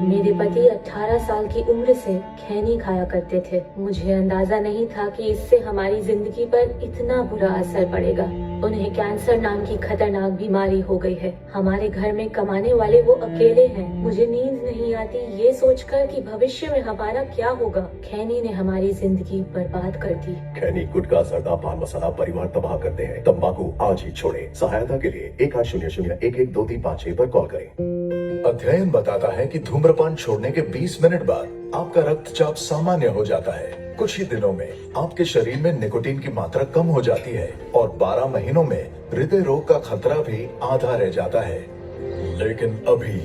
मेरे पति 18 साल की उम्र से खैनी खाया करते थे। मुझे अंदाजा नहीं था कि इससे हमारी जिंदगी पर इतना बुरा असर पड़ेगा। उन्हें कैंसर नाम की खतरनाक बीमारी हो गई है। हमारे घर में कमाने वाले वो अकेले हैं। मुझे नींद नहीं आती ये सोचकर कि भविष्य में हमारा क्या होगा। खैनी ने हमारी जिंदगी बर्बाद कर दी। खैनी, गुटखा, जर्दा, पान मसाला परिवार तबाह करते हैं। तंबाकू आज ही छोड़ें। सहायता के लिए 1800-112356 पर कॉल करें। अध्ययन बताता है कि धूम्रपान छोड़ने के 20 मिनट बाद आपका रक्तचाप सामान्य हो जाता है। कुछ ही दिनों में आपके शरीर में निकोटीन की मात्रा कम हो जाती है और 12 महीनों में हृदय रोग का खतरा भी आधा रह जाता है। लेकिन अभी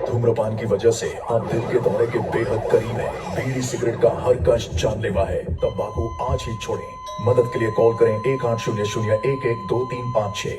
धूम्रपान की वजह से आप दिल के दौरे के बेहद करीब हैं। बीड़ी सिगरेट का हर कश जानलेवा है। तंबाकू आज ही छोड़ें। मदद के लिए कॉल करें 1800-112356।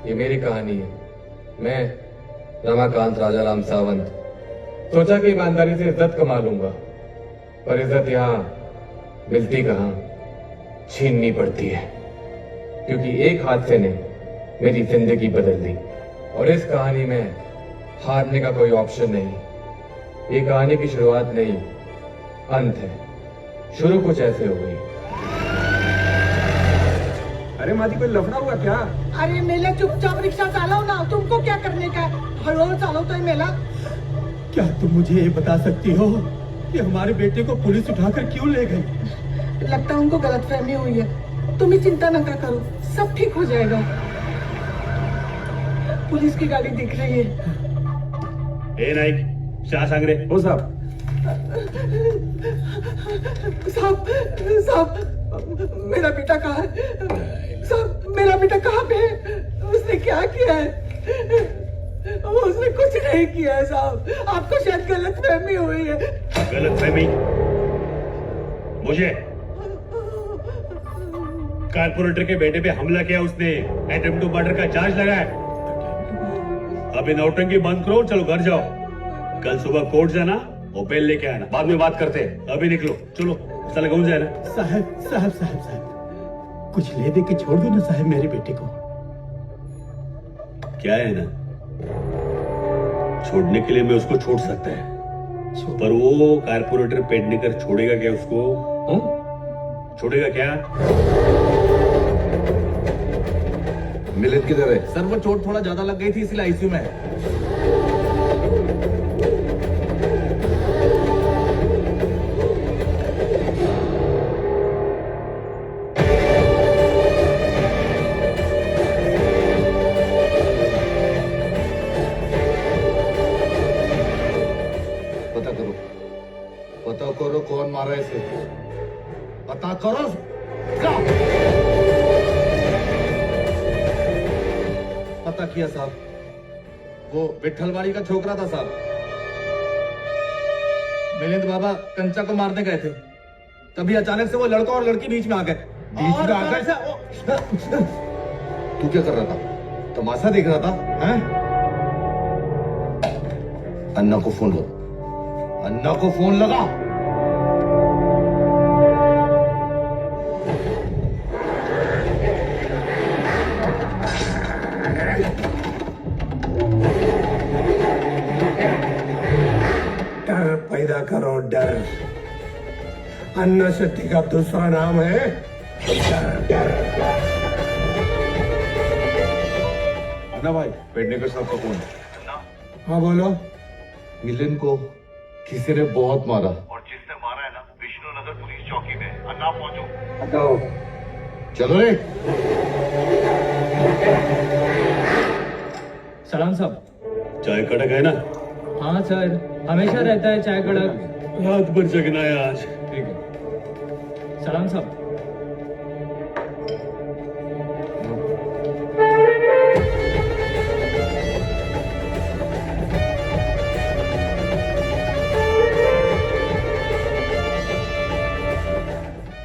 ये मेरी कहानी है। मैं रमाकांत राजा राम सावंत सोचा कि ईमानदारी से इज्जत कमा लूंगा, पर इज्जत यहाँ मिलती कहाँ, छीननी पड़ती है। क्योंकि एक हादसे ने मेरी जिंदगी बदल दी और इस कहानी में हारने का कोई ऑप्शन नहीं। ये कहानी की शुरुआत नहीं, अंत है। शुरू कुछ ऐसे हो गई। अरे मादी, कोई लफड़ा हुआ क्या? अरे मेला, चुपचाप रिक्शा चालाओ ना। तुमको क्या करने का है? हड़बड़ चालो तो ये मेला। क्या तुम मुझे ये बता सकती हो कि हमारे बेटे को पुलिस उठाकर क्यों ले गई? लगता है उनको गलतफहमी हुई है। तुम ही चिंता न करो, सब ठीक हो जाएगा। पुलिस की गाड़ी दिख रही है। ए नाइक, चहा सांग रे। ओ साहब। साहब, साहब, मेरा बेटा कहाँ है? साहब, मेरा बेटा कहाँ पे है? उसने क्या किया है? उसने कुछ नहीं किया है साहब। आपको शायद गलतफहमी हुई है। गलतफहमी? मुझे? कारपोरेटर के बेटे पे हमला किया उसने, अटेम्प्ट टू मर्डर का चार्ज लगा है। अभी नौटंकी बंद करो, चलो घर जाओ। कल सुबह कोर्ट जाना और बेल लेके आना, बाद में बात करते हैं। अभी निकलो, चलो, चल गूंज जाए ना। साहब साहब साहब साहब, कुछ ले दे के छोड़ दो ना साहब मेरे बेटे को। क्या है ना, छोड़ने के लिए मैं उसको छोड़ सकता है, पर वो कारपोरेटर पेडनेकर छोड़ेगा क्या उसको? छोड़ेगा क्या? मिलित किधर है? सर वो चोट थोड़ा ज्यादा लग गई थी इसलिए आईसीयू में है। पता करो कौन मारा इसे, पता करो। पता किया साहब, वो विठलवाड़ी का छोकरा था साहब। मिलिंद बाबा कंचा को मारने गए थे, तभी अचानक से वो लड़का और लड़की बीच में आ गए। बीच में आ गए? तू क्या कर रहा था? तमाशा देख रहा था? हैं? अन्ना को फोन लो, अन्ना को फोन लगा। डर पैदा करो, डर। अन्ना शक्ति का दूसरा नाम है अन्ना भाई, पेडनेकर साहब का फोन। हाँ बोलो। मिलिन को किसी ने बहुत मारा। और जिसने मारा है ना, विष्णुनगर पुलिस चौकी में। अन्ना पहुंचो। हटाओ। चलो रे। सलाम साहब। चाय कड़क है ना? हाँ सर, हमेशा रहता है चाय कड़क। रात भर जगना है आज। ठीक है। सलाम साहब।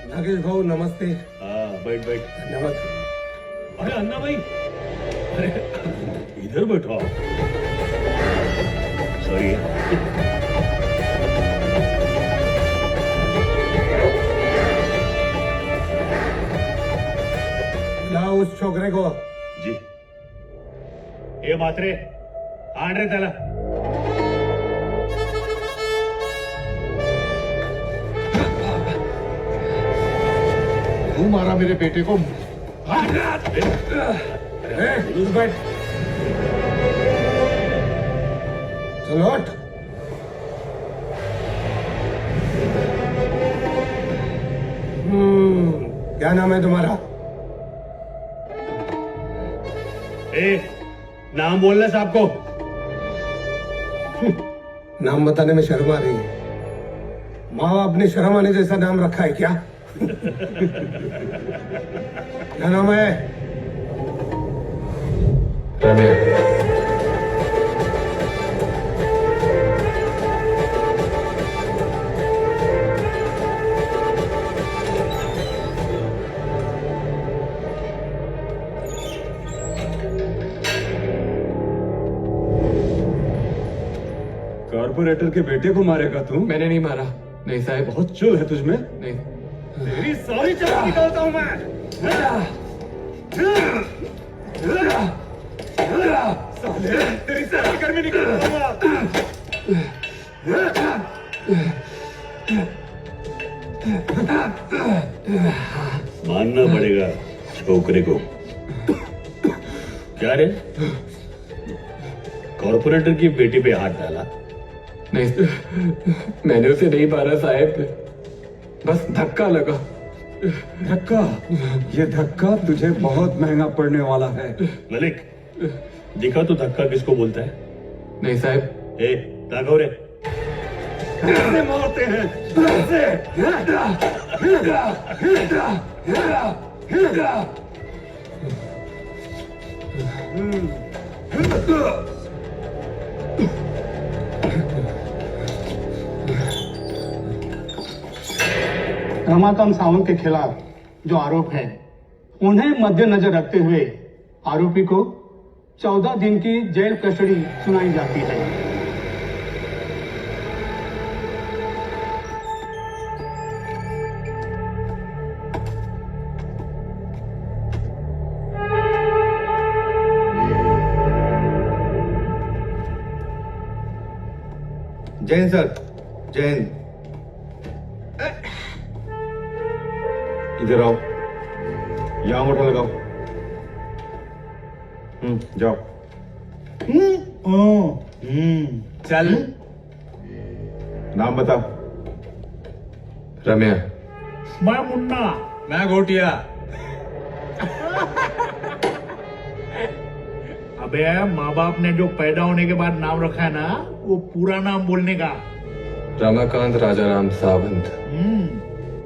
नागेश भाऊ नमस्ते। हाँ बैठ बैठ। धन्यवाद। अरे अन्ना भाई, अरे इधर बैठो। सॉरी। लाओ उस छोकरे को। जी। ए मात्रे, आण रे त्याला। तू मारा मेरे बेटे को। बैठ। चलो हट। क्या नाम है तुम्हारा? ए, नाम बोलना साहब को। नाम बताने में शर्म आ रही है। माँ बाप ने शर्म आने जैसा नाम रखा है क्या? क्या नाम है? रम्या। कारपोरेटर के बेटे को मारेगा तू? मैंने नहीं मारा। नहीं साहब। बहुत चुल है तुझमें। नहीं। तेरी सारी चल निकालता हूं मैं। साले, तेरी सारी गर्मी निकालूंगा। मानना पड़ेगा छोकरे को। क्या रे, कॉर्पोरेटर की बेटी पे हाथ डाला? नहीं, मैंने उसे नहीं मारा साहब, बस धक्का लगा। धक्का? ये धक्का तुझे बहुत महंगा पड़ने वाला है। मलिक, दिखा तो धक्का किसको बोलता है? नहीं साहब। ए, ताको रे। कैसे मारते हैं? रमाकांत सावंत के खिलाफ जो आरोप है, उन्हें मद्देनजर रखते हुए आरोपी को 14 दिन की जेल कस्टडी सुनाई जाती है। जैन सर, जैन। इधर आओ, यहाँ अंगूठा लगाओ। जाओ। चल। नाम बता। रम्या। मैं मुन्ना। मैं घोटिया। अबे माँ बाप ने जो पैदा होने के बाद नाम रखा है ना, वो पूरा नाम बोलने का। रमाकांत राजाराम सावंत।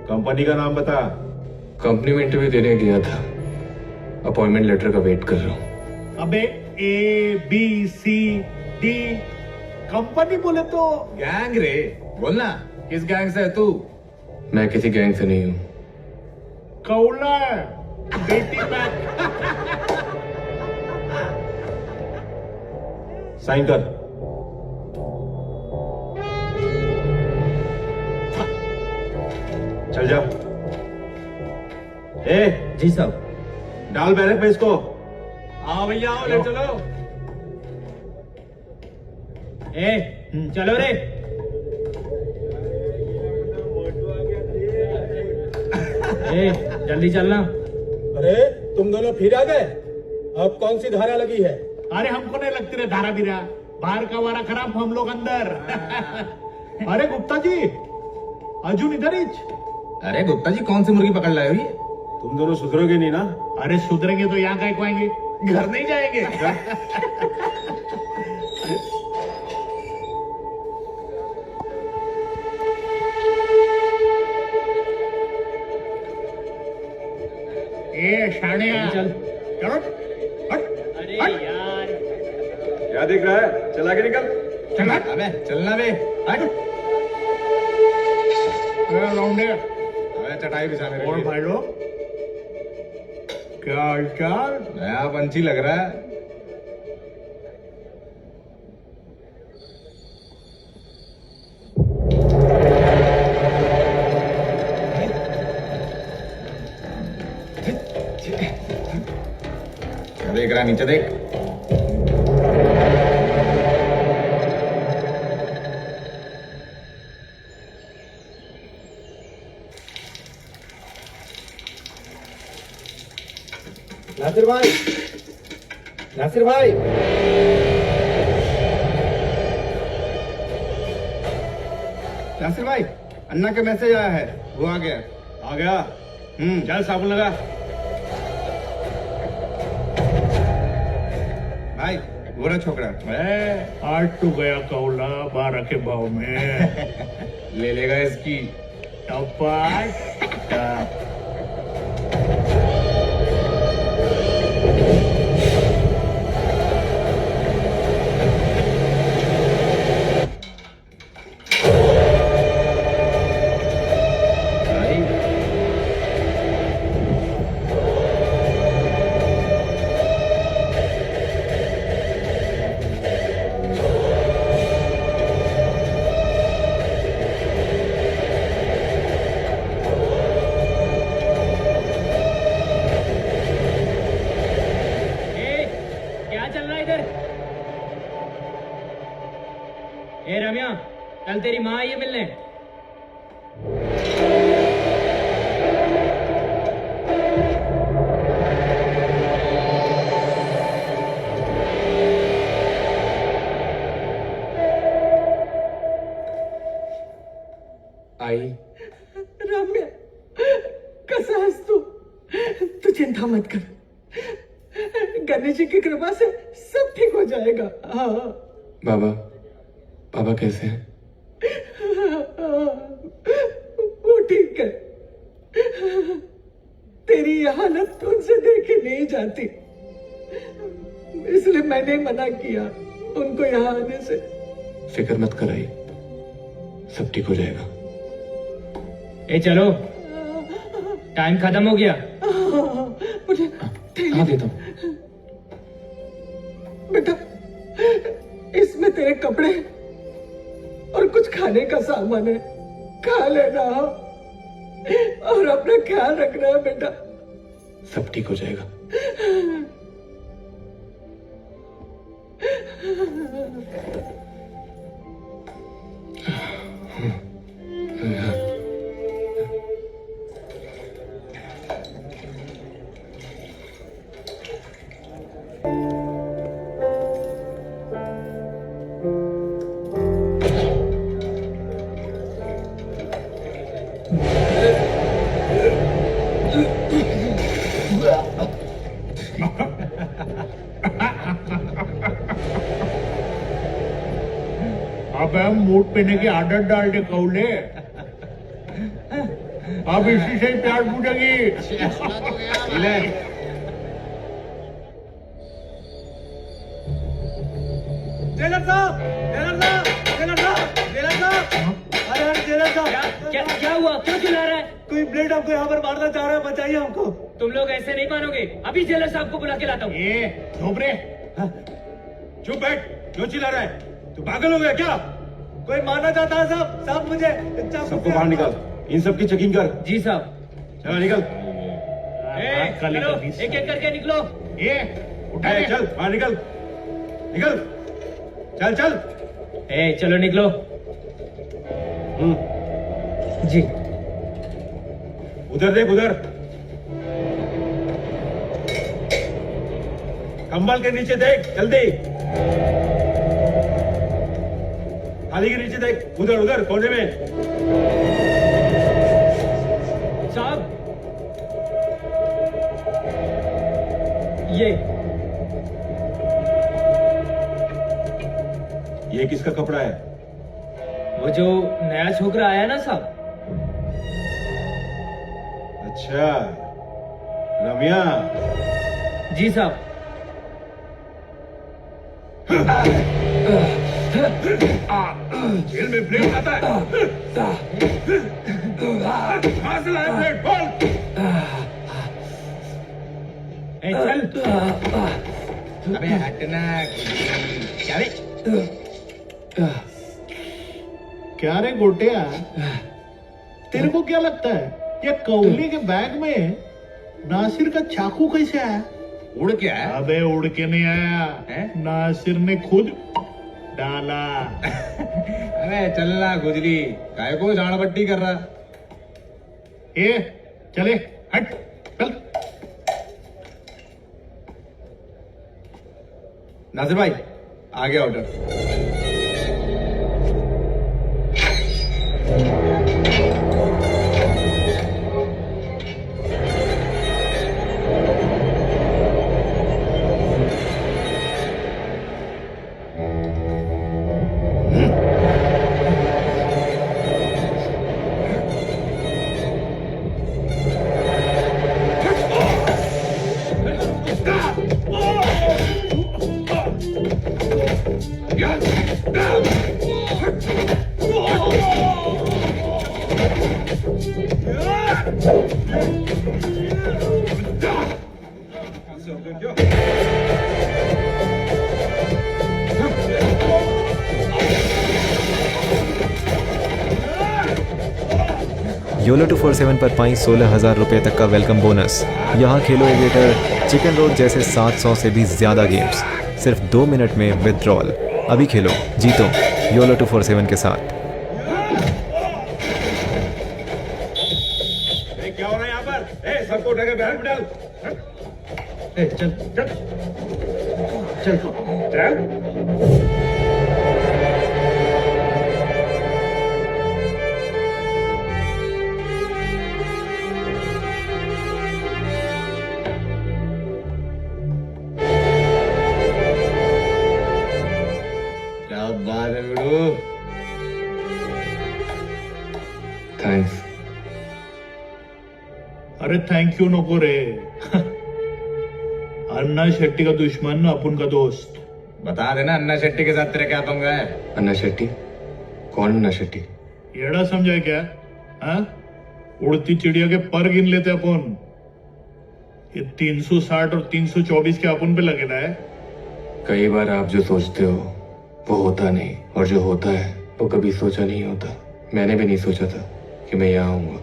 कंपनी का नाम बता। कंपनी में इंटरव्यू देने गया था, अपॉइंटमेंट लेटर का वेट कर रहा हूँ। अबे ABCD कंपनी बोले तो गैंग रे, बोलना किस गैंग से है तू? मैं किसी गैंग से नहीं हूँ। कौला बेटी बैक। साइन कर। चल जा। ए जी साहब। डाल बैरक पे इसको। आओ भैया, आओ, ले चलो। चलो रे। जल्दी चलना। अरे तुम दोनों फिर आ गए? अब कौन सी धारा लगी है? अरे हमको नहीं लगती रे धारा बिरा, बाहर का वारा खराब, हम लोग अंदर। अरे गुप्ता जी, अर्जुन इधर ही। अरे गुप्ता जी कौन सी मुर्गी पकड़ लाए हो ये? तुम दोनों सुधरोगे नहीं ना? अरे सुधरेंगे तो यहाँ कहीं को आएंगे, घर नहीं जाएंगे। ए शानिया, चल। चलो हट। अरे हट। यार, क्या दिख रहा है? चला के निकल। चल हट। अबे चलना बे। हट। लौंडे अबे चटाई बिछा मेरे और लिए। भाई लोग, क्या हालचाल? नया पंछी लग रहा है। क्या देख रहा है? नीचे देख। नासिर भाई, नासिर भाई, नासिर भाई, अन्ना के मैसेज आया है, वो आ गया। आ गया? चल साबुन लगा। भाई वो रहा छोकरा। आज तू गया कौला 12 के भाव में। ले लेगा इसकी। टपाट। क्या चल रहा है इधर? ए रम्या, कल तेरी माँ आई है मिलने। आई। रम्या, कैसा है तू चिंता मत कर, गणेश जी की कृपा से सब ठीक हो जाएगा। हाँ। बाबा, बाबा कैसे हैं? वो ठीक है, तेरी ये हालत तो उनसे देखी नहीं जाती, इसलिए मैंने मना किया उनको यहाँ आने से। फिक्र मत कराइए, सब ठीक हो जाएगा। ए चलो, टाइम खत्म हो गया। मुझे हाँ देता हूँ। बेटा, इसमें तेरे कपड़े और कुछ खाने का सामान है, खा लेना और अपना ख्याल रखना है बेटा। सब ठीक हो जाएगा। अब हम मूड पीने की आदत डाल दे कौले, अब इसी से ही प्यार पूछेगी। जेलर साहब, जेलर साहब, जेलर साहब, जेलर साहब, अरे जेलर साहब, क्या हुआ? क्यों चिल्ला रहा है? कोई ब्लेड हमको यहाँ पर मारना चाह रहा है, बचाइए हमको। तुम लोग ऐसे नहीं मानोगे, अभी जेलर साहब को बुला के लाता हूँ। ये चुप रे, चुप बैठ, क्यों चिल्ला रहा है? तू पागल हो गया क्या? कोई मारना चाहता है साहब, साहब मुझे सबको बाहर निकाल, इन सब की चेकिंग कर। जी साहब। चलो निकल। चलो, एक एक करके निकलो। ये उठा ले। चल बाहर निकल, निकल, चल चल। चलो निकलो। जी। उधर देख उधर, कंबल के नीचे देख जल्दी, थाली के नीचे देख, उधर उधर कोने में। साहब ये किसका कपड़ा है? वो जो नया छोकरा आया ना साहब। अच्छा, रम्या। जी साहब। जेल में ब्लेड आता है। कहां से लाया ब्लेड? बोल। चल। अबे हटना। क्या रे? क्या रे गोटिया, तेरे को क्या लगता है ये कौली के बैग में नासिर का चाकू कैसे आया? उड़ के आया? अबे उड़ के नहीं आया है? नासिर ने खुद डाला। अबे चलना गुजरी, काय को जान पट्टी कर रहा? ए चले हट चल। नासिर भाई आ गया ऑर्डर। योलो 247 पर पाई 16,000 रुपये तक का वेलकम बोनस। यहाँ खेलो एविएटर, चिकन रोड जैसे 700 से भी ज़्यादा गेम्स सिर्फ 2 मिनट में विथड्रॉल। अभी खेलो, जीतो योलो 247 के साथ। क्या हो रहा है यहाँ पर? सबको उठा के बैग में डाल। चल चल चल चल। क्या बात है बिड़ू? थैंक्स। अरे थैंक यू नको रे। अन्ना शेट्टी का दुश्मन, अपन का दोस्त। बता देना अन्ना शेट्टी के साथ तेरे क्या पंगा है? अन्ना शेट्टी? कौन अन्ना शेट्टी? येड़ा समझा क्या? हाँ? उड़ती चिड़िया के पर गिन लेते अपन। ये 360 और 324 के अपन पे लगेला है। कई बार आप जो सोचते हो वो होता नहीं, और जो होता है वो कभी सोचा नहीं होता। मैंने भी नहीं सोचा था कि मैं यहाँ आऊंगा।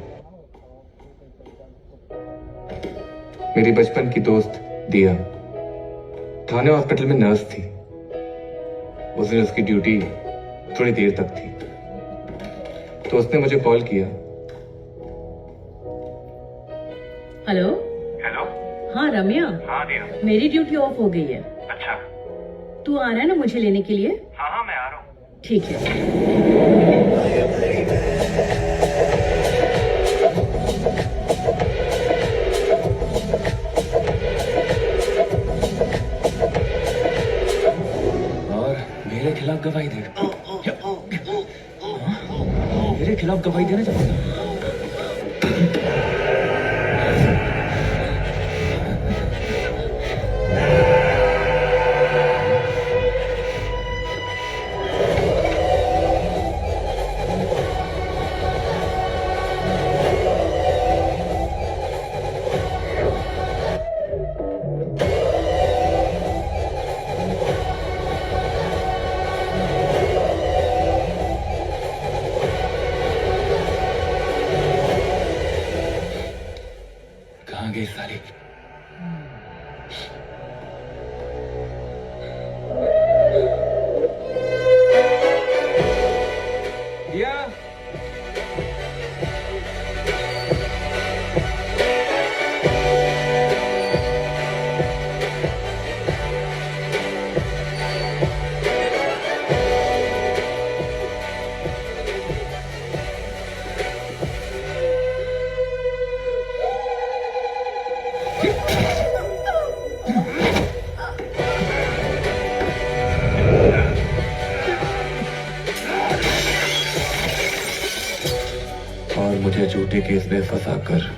मेरी बचपन की दोस्त दिया थाने हॉस्पिटल में नर्स थी। उस दिन उसकी ड्यूटी थोड़ी देर तक थी, तो उसने मुझे कॉल किया। हेलो। हेलो। हाँ रम्या। हाँ दिया। मेरी ड्यूटी ऑफ हो गई है। अच्छा। तू आ रहा है ना मुझे लेने के लिए? हाँ हाँ मैं आ रहा हूँ। ठीक है। मेरे खिलाफ गवाही दे। मेरे खिलाफ गवाही देना चाहता हूँ। कहाँ गई साली? दिया और मुझे झूठे केस में फंसाकर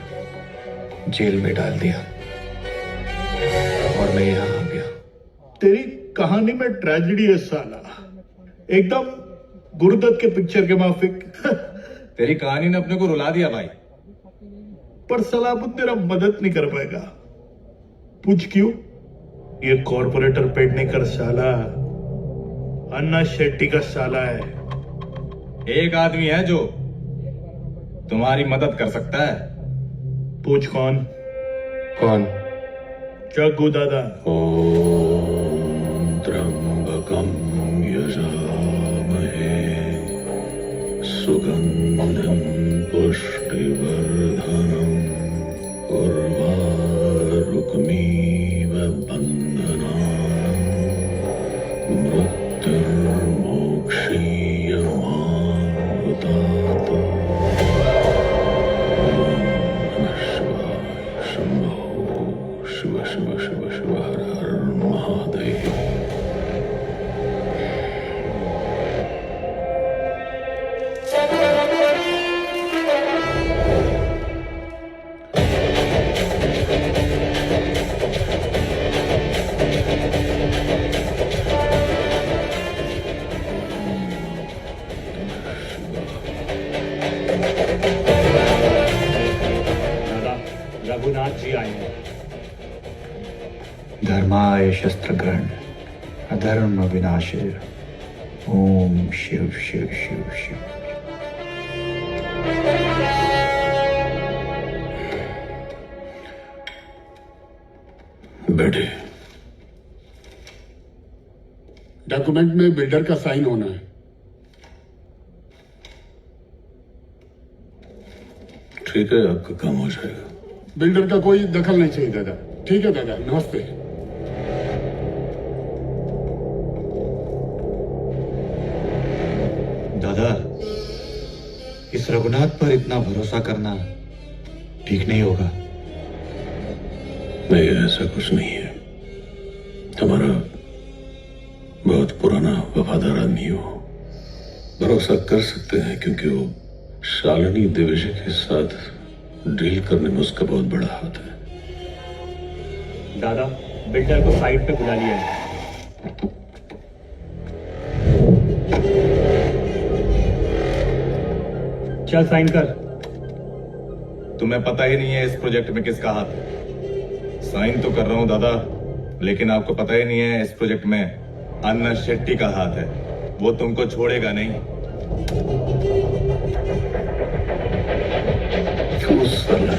जेल में डाल दिया और मैं यहाँ आ गया। तेरी कहानी में ट्रेजेडी है साला, एकदम गुरुदत्त के पिक्चर के माफिक। तेरी कहानी ने अपने को रुला दिया भाई। पर सलाबुद्दीन तेरा मदद नहीं कर पाएगा। पूछ क्यों? ये कॉर्पोरेटर पेडने कर साला अन्ना शेट्टी का साला है। एक आदमी है जो तुम्हारी मदद कर सकता है। पूछ कौन? कौन? जग्गू दादा। ओम त्र्यंबकं यजामहे सुगंधं पुष्टिवर्धनम् उर्वारुकमिव बन्धनान् मृत्युर्मोक्षीयमामृतात्। शिव शिव शिव शिव हर हर महादेव। दादा, रघुनाथ जी आए हैं। धर्माय शस्त्र ग्रहण अधर्म विनाशे। ओम शिव शिव शिव शिव। बैठे। डॉक्यूमेंट में बिल्डर का साइन होना है। ठीक है, आपका काम हो जाएगा। बिल्डर का कोई दखल नहीं चाहिए दादा। ठीक है दादा, नमस्ते। दादा, इस रघुनाथ पर इतना भरोसा करना ठीक नहीं होगा। नहीं, ऐसा कुछ नहीं है। हमारा बहुत पुराना वफादार आदमी हो, भरोसा कर सकते हैं क्योंकि वो शालिनी दिवेशी के साथ डील करने में उसका बहुत बड़ा हाथ है। दादा, बिल्डर को साइड पे बुला लिया है। चल साइन कर। तुम्हें पता ही नहीं है इस प्रोजेक्ट में किसका हाथ है। साइन तो कर रहा हूं दादा, लेकिन आपको पता ही नहीं है इस प्रोजेक्ट में अन्ना शेट्टी का हाथ है। वो तुमको छोड़ेगा नहीं। क्यों साला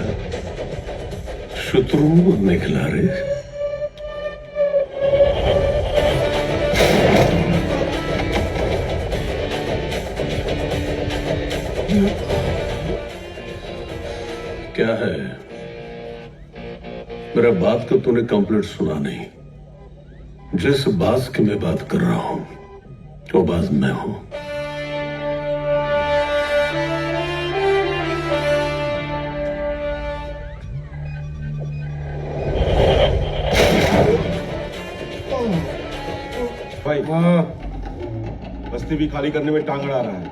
शत्रु निकला रे? क्या है? मेरा बात को तूने कंप्लीट सुना नहीं। जिस बात की मैं बात कर रहा हूं वो बात मैं हूं। भाई बस्ती भी खाली करने में टांग अड़ा रहा है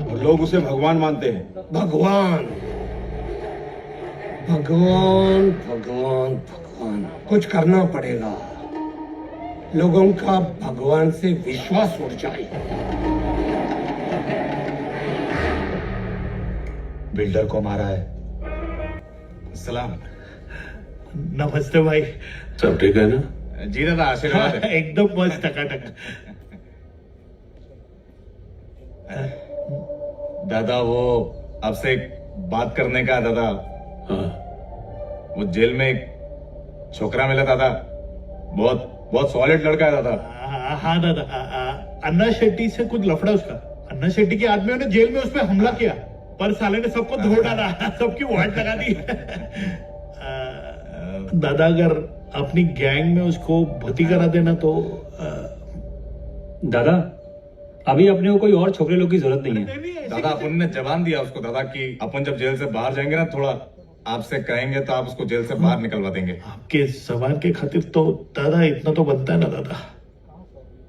और लोग उसे भगवान मानते हैं। भगवान भगवान भगवान भगवान, कुछ करना पड़ेगा। लोगों का भगवान से विश्वास उठ जाए। बिल्डर को मारा है। सलाम। नमस्ते भाई। सब ठीक है ना? जी दादा, आशीर्वाद है। एकदम मस्त टकाटक। दादा, वो आपसे एक बात करने का दादा। हाँ। वो जेल में एक छोकरा मिला दादा, बहुत बहुत सॉलिड लड़का है दादा। हाँ दादा, अन्ना शेट्टी से कुछ लफड़ा उसका। अन्ना शेट्टी के आदमियों ने जेल में उस पर हमला किया, पर साले ने सबको धो डाला, सबकी वाट लगा दी। दादा, अगर अपनी गैंग में उसको भर्ती करा देना तो। दादा, अभी अपने को कोई और छोकरे लोग की जरूरत नहीं है। दादा, अपन ने जवान दिया उसको दादा कि अपन जब जेल से बाहर जाएंगे ना, थोड़ा आपसे कहेंगे तो आप उसको जेल से बाहर निकलवा देंगे। आपके जवान के खातिर तो दादा इतना तो बनता है ना दादा।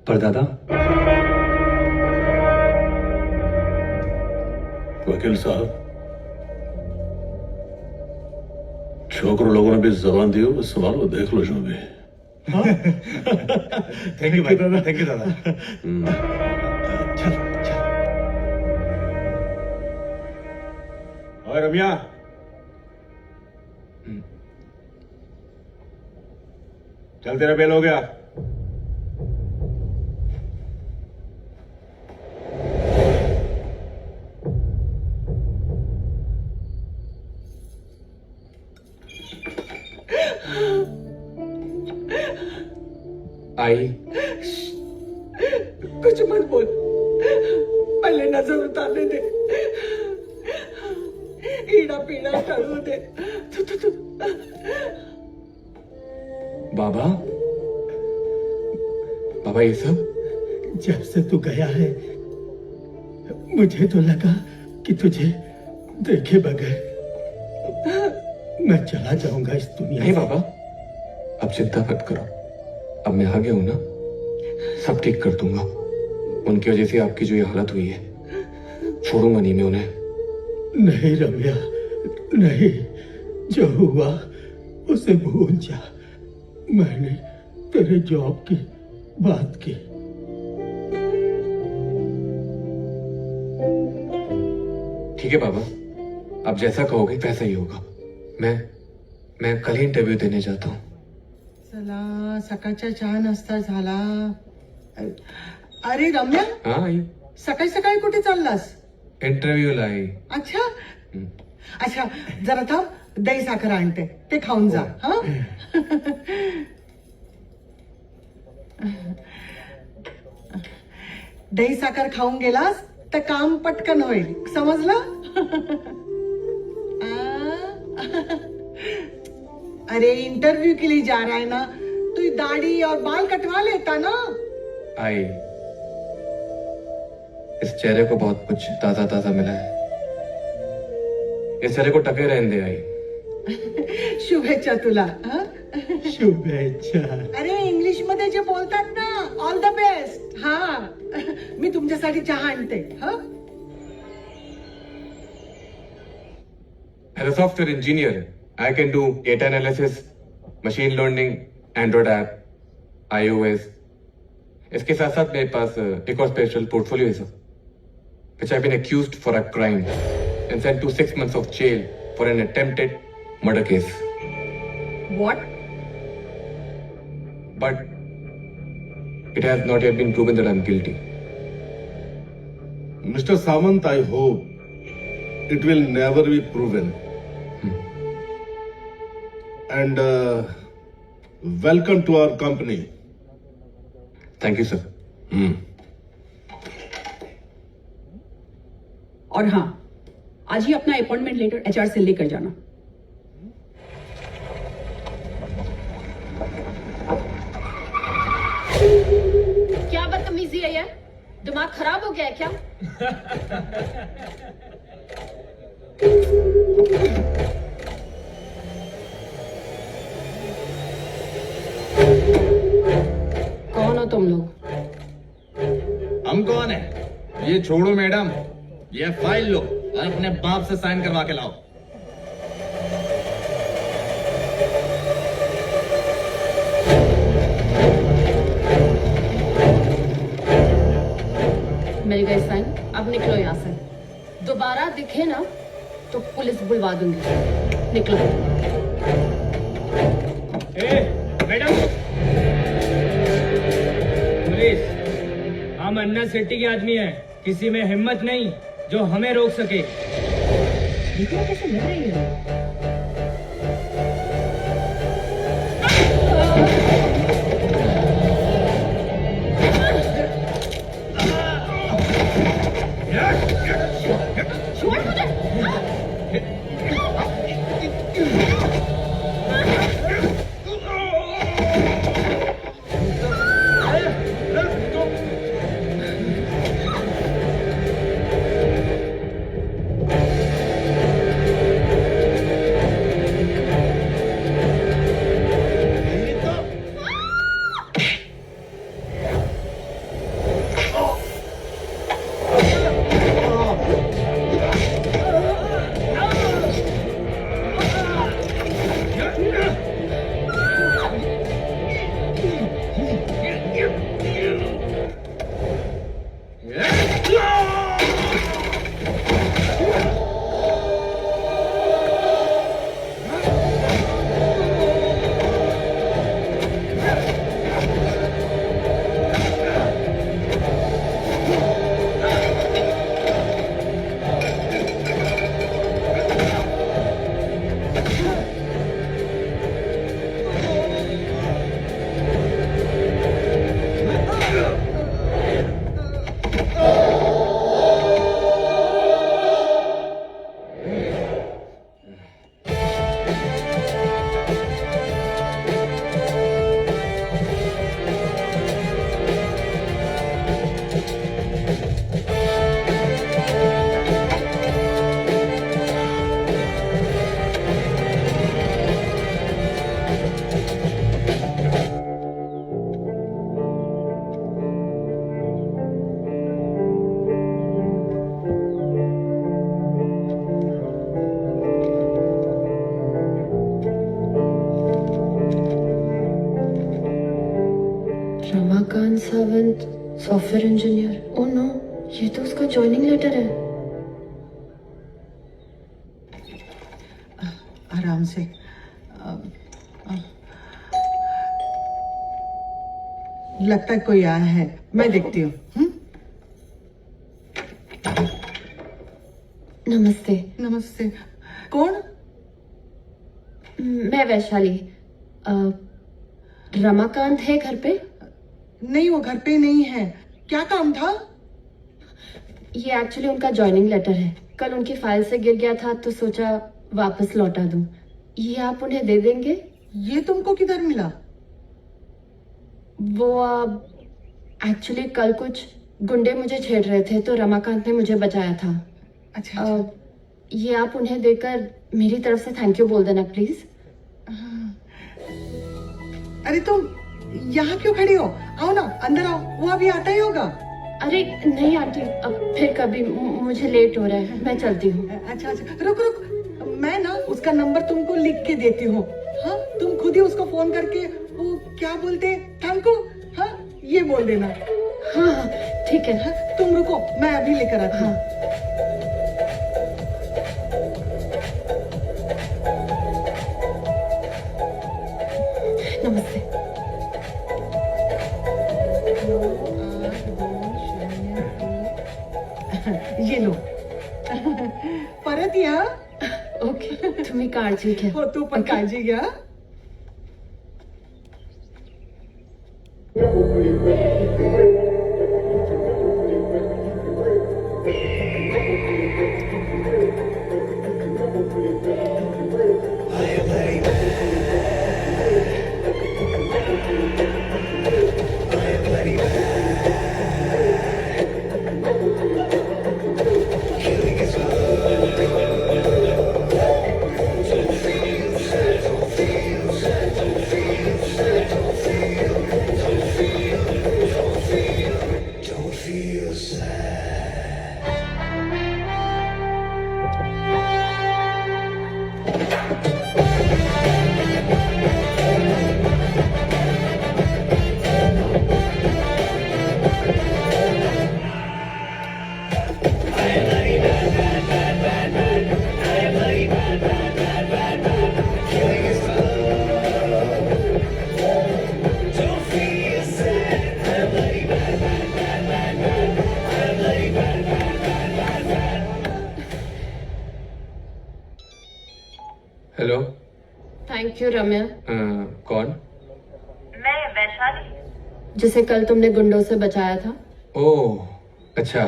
पर दादा, वकील साहब, छोकरों लोगों ने भी जबान दी हो, संभालो, देख लो जो भी। थैंक यू दादा, थैंक यू दादा। चल चल। और रम्या, चल तेरा बेल हो गया। आई कुछ मत बोल, पहले नजर उतारने दे, ईड़ा पीड़ा टळू दे। तू बाबा, बाबा ये सब? जब से तू गया है मुझे तो लगा कि तुझे देखे बगैर मैं चला जाऊंगा इस दुनिया नहीं से। बाबा, अब चिंता मत करो, अब मैं आ गया हूं ना, सब ठीक कर दूंगा। उनकी वजह से आपकी जो ये हालत हुई है, छोड़ूंगा नहीं मैं उन्हें। नहीं रम्या, नहीं, जो हुआ उसे भूल जा। मैंने तेरे जॉब की बात की। ठीक है बाबा, आप जैसा कहोगे वैसा ही होगा। मैं कल ही इंटरव्यू देने जाता हूँ। चला, सकाळचा चहा नाश्ता झाला। अरे रम्या, हाँ आई, सकाळी सकाळी कुठे चाललास? इंटरव्यू लाई। अच्छा अच्छा, जरा थांब, दही साखर आणते, ते खाऊन जा। हा, दही साखर खाऊन गेलास तर काम पटकन होईल, समजलं? अरे इंटरव्यू के लिए जा रहा है ना, तू दाढ़ी और बाल कटवा लेता ना। आई, इस चेहरे को बहुत कुछ ताजा ताजा मिला है, इस चेहरे को टके रहने दे। आई, शुभेच्छा तुला। हा? शुभेच्छा। अरे इंग्लिश मध्ये जे बोलतात ना, ऑल द बेस्ट। हा, मी तुमच्यासाठी चहा आणते। हा, as a software engineer, I can do data analysis, machine learning, Android app, iOS. इसके साथ साथ मेरे पास एक और स्पेशल पोर्टफोलियो है sir, which I've been accused for a crime and sent to 6 months of jail for an attempted murder case. What? But it has not yet been proven that I'm guilty. Mr. Samant, I hope it will never be proven. And welcome to our company. Thank you, sir. और हाँ, आज ही अपना appointment letter HR से लेकर जाना। क्या बदतमीजी है ये? दिमाग खराब हो गया है क्या? कौन हो तुम लोग? हम कौन है? ये छोड़ो मैडम, ये फाइल लो और अपने बाप से साइन करवा के लाओ। मिल गए साइन, अब निकलो यहाँ से। दोबारा दिखे ना तो पुलिस बुलवा दूंगी। निकलो। मैडम, पुलिस, हम अन्ना सेट्टी के आदमी हैं, किसी में हिम्मत नहीं जो हमें रोक सके। देखो कैसे लग रही है। Ramakant Sawant, software engineer. Oh no, ये तो उसका ज्वाइनिंग लेटर है। आराम से। लगता है कोई आया है, मैं देखती हूँ। नमस्ते। नमस्ते। कौन? मैं वैशाली। रमाकांत है घर पे? नहीं, वो घर पे नहीं है। क्या काम था? ये एक्चुअली उनका ज्वाइनिंग लेटर है। कल उनकी फाइल से गिर गया था तो सोचा वापस लौटा दूं। ये आप उन्हें दे देंगे? ये तुमको किधर मिला? वो एक्चुअली कल कुछ गुंडे मुझे छेड़ रहे थे तो रमाकांत ने मुझे बचाया था। अच्छा। ये आप उन्हें देकर मेरी तरफ से थैंक यू बोल देना प्लीज। अरे तुम यहाँ क्यों खड़ी हो? आओ ना, अंदर आओ, वो अभी आता ही होगा। अरे नहीं आंटी, अब फिर कभी, मुझे लेट हो रहा है, मैं चलती हूँ। अच्छा अच्छा, रुक रुक, मैं ना उसका नंबर तुमको लिख के देती हूँ। हाँ, तुम खुद ही उसको फोन करके वो क्या बोलते थैंक यू, हाँ ये बोल देना। हाँ हाँ ठीक है। हाँ, तुम रुको, मैं अभी लेकर आती हूँ। नमस्ते। ये लो। परत या? ओके, तुम्ही काळजी घ्या। हो, तू पण काळजी घ्या। हेलो। थैंक यू रम्या। कौन? मैं वैशाली, जिसे कल तुमने गुंडों से बचाया था। ओह अच्छा।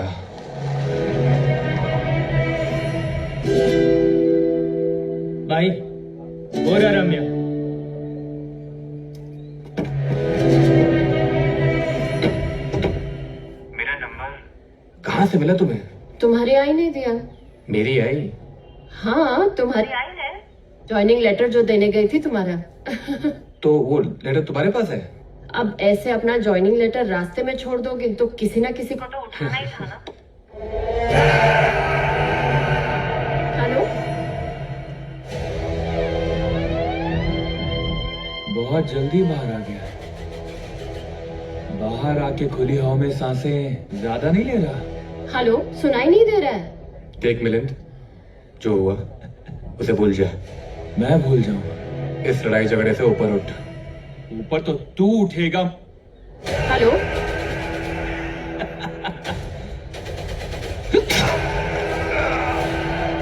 भाई, हो रहा रम्या। मेरा नंबर कहाँ से मिला तुम्हें? तुम्हारी आई नहीं दिया? मेरी आई? हाँ तुम्हारी आई है, ज्वाइनिंग लेटर जो देने गई थी तुम्हारा। तो वो लेटर तुम्हारे पास है? अब ऐसे अपना ज्वाइनिंग लेटर रास्ते में छोड़ दोगे तो किसी ना किसी को तो उठाना ही था ना। हेलो। बहुत जल्दी बाहर आ गया। बाहर आके खुली हवा में सांसें ज्यादा नहीं ले रहा। हेलो, सुनाई नहीं दे रहा है? देख मिलिंद, जो हुआ उसे भूल जा। मैं भूल जाऊंगा? इस लड़ाई झगड़े से ऊपर उठ। ऊपर तो तू उठेगा। हेलो।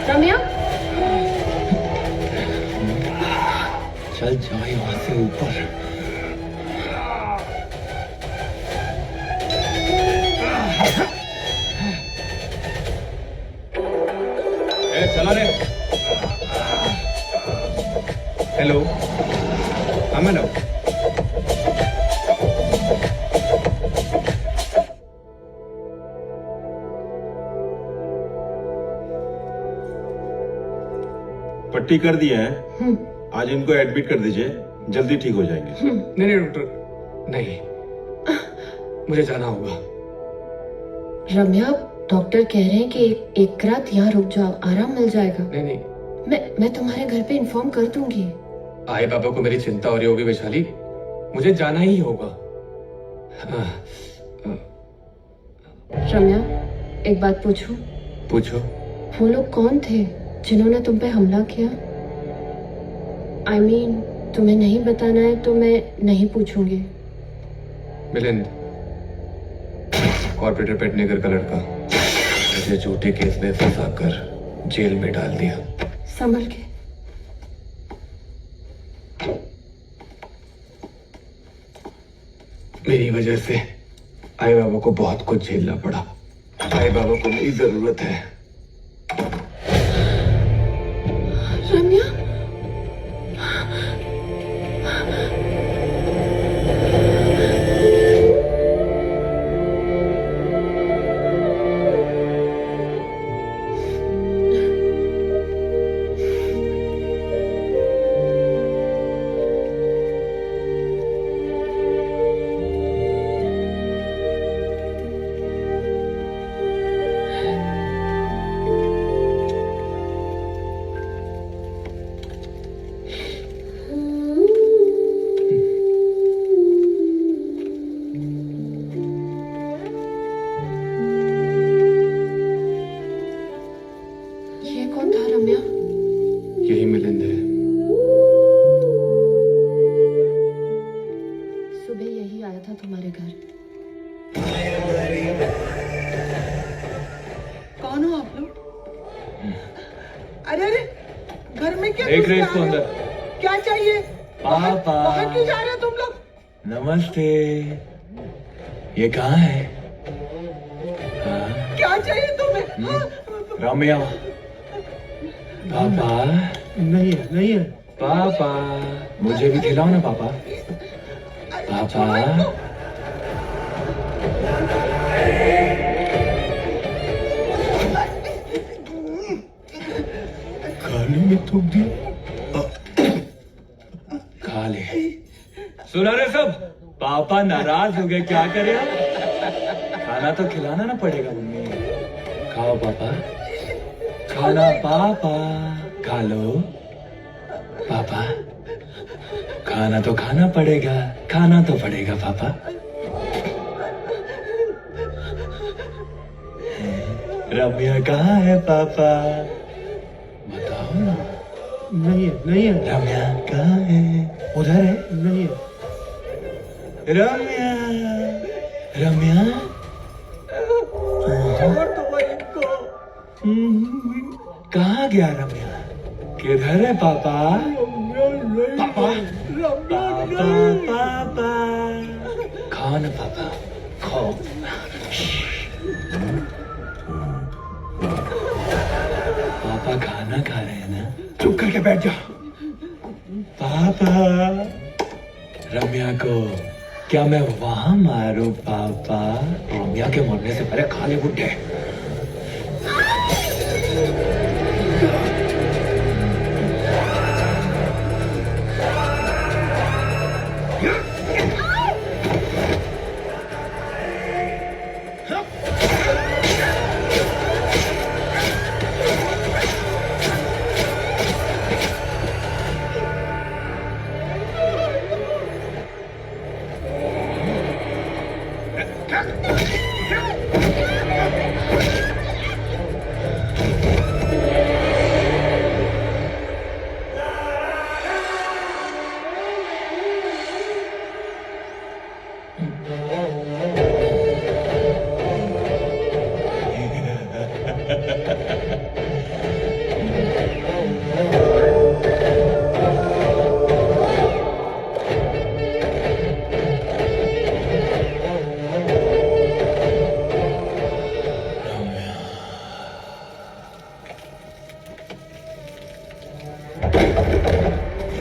रम्या, चल जाए वहां से ऊपर। चला रे। हेलो, अमन आओ। पट्टी कर दिया है, आज इनको एडमिट कर दीजिए, जल्दी ठीक हो जाएंगे। नहीं नहीं डॉक्टर, नहीं, मुझे जाना होगा। रम्या, डॉक्टर कह रहे हैं कि एक रात यहाँ रुक जाओ, आराम मिल जाएगा। नहीं नहीं, मैं तुम्हारे घर पे इन्फॉर्म कर दूंगी। आए पापा को मेरी चिंता हो रही होगी वैशाली, मुझे जाना ही होगा। रम्या, एक बात पूछूं? पूछो। वो लोग कौन थे जिन्होंने तुम पे हमला किया? I mean, तुम्हें नहीं बताना है तो मैं नहीं पूछूंगी। मिलिंद, कॉर्पोरेटर पेडनेकर का लड़का, मुझे झूठे केस में फंसाकर जेल में डाल दिया। संभल के। मेरी वजह से आई बाबा को बहुत कुछ झेलना पड़ा। आई बाबा को मेरी जरूरत है। रम्या, ये कौन था रम्या? यही मिलिंद है। सुबह यही आया था तुम्हारे घर। कौन हो आप लोग? अरे अरे, घर में क्या एक घुस के रेस आ को रहे हो? अंदर। क्या चाहिए? पापा। बाहर क्यों जा रहे हो तुम लोग? नमस्ते। ये कहाँ है? क्या चाहिए तुम्हें? हाँ? रम्या। पापा। नहीं है, नहीं है। पापा, मुझे भी खिलाओ ना पापा। पापा। खाने में थूक दी। खा ले। सुना रहे सब? पापा नाराज हो गए, क्या करें अब? खाना तो खिलाना ना पड़ेगा मम्मी। खाओ पापा, खाना पापा, खा लो पापा। खाना तो खाना पड़ेगा, खाना तो पड़ेगा पापा। रम्या कहाँ है पापा? बताओ ना। नहीं है, नहीं है। रम्या कहाँ है? उधर है? नहीं है। रम्या, रम्या। छोड़ दो इनको। कहाँ गया रम्या? किधर है पापा? पापा, पापा, पापा। खाओ ना पापा, खाओ। पापा खाना खा रहे हैं ना? चुप करके बैठ जा। पापा, रम्या को क्या मैं वहां मारूं पापा? रम्या के मरने से पहले खा ले बुड्ढे।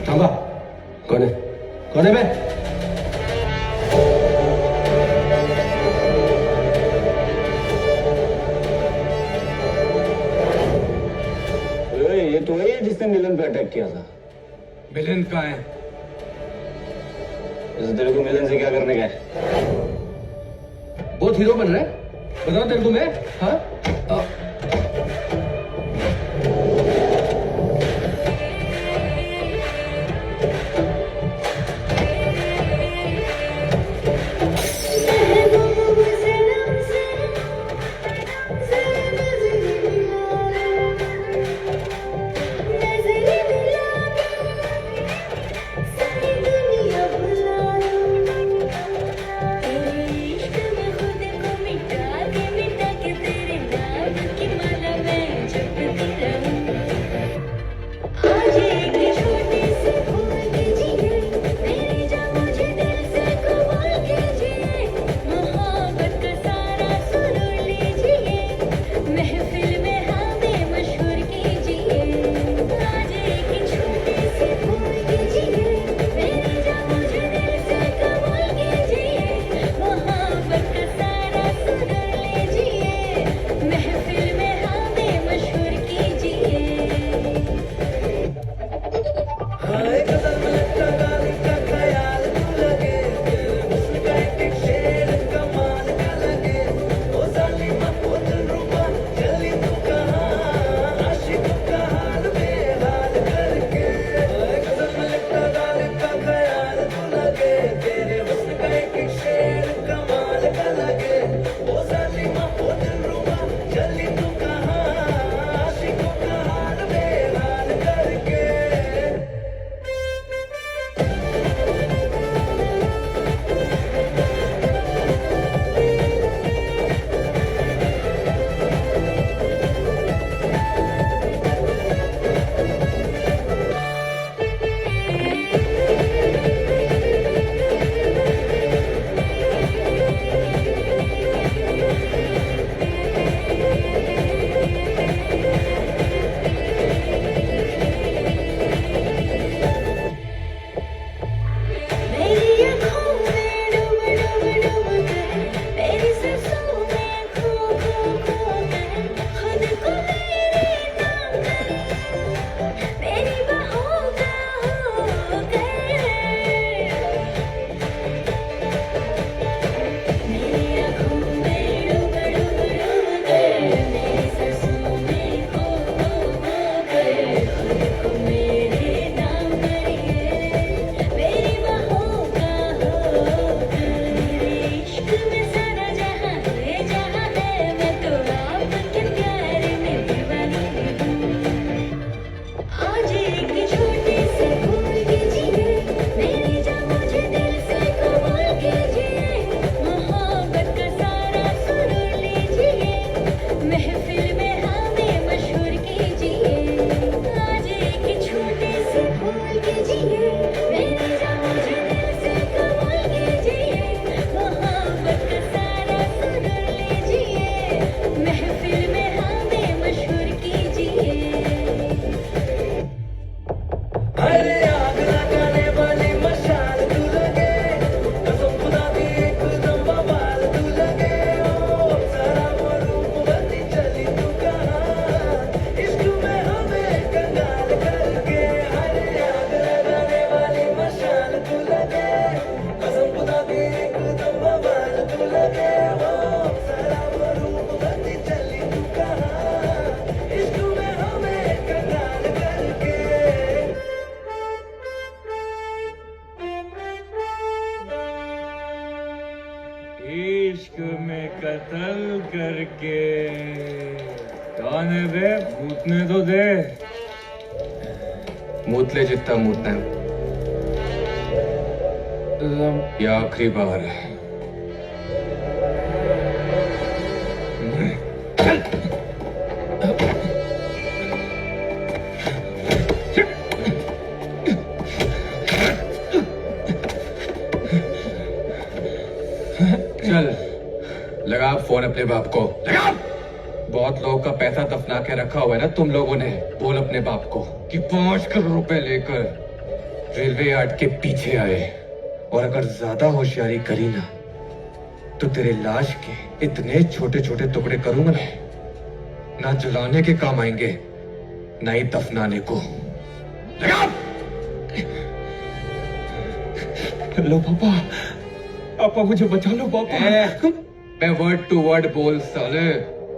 थांबा। कौन है? कौन है बे? ये तो वही है जिसने मिलन पे अटैक किया था। मिलिंद कहाँ है? जैसे तेरे को मिलन से क्या करने का है? बहुत हीरो बन रहे? बताओ तेरे को मैं? हाँ? इश्क में कत्ल करके जाने दे, मूतने तो दे। मूतले जितना मूतना है। ये आखिरी बार है। चल लगा फोन अपने बाप को, लगा। बहुत लोगों का पैसा दफना के रखा हुआ है ना तुम लोगों ने। बोल अपने बाप को कि 5 करोड़ रुपए लेकर रेलवे यार्ड के पीछे आए, और अगर ज्यादा होशियारी करी ना तो तेरे लाश के इतने छोटे छोटे टुकड़े करूंगा ना जलाने के काम आएंगे ना ही दफनाने को। लगा। लो पापा, पापा मुझे बचा लो पापा। मैं वर्ड टू वर्ड बोल साले,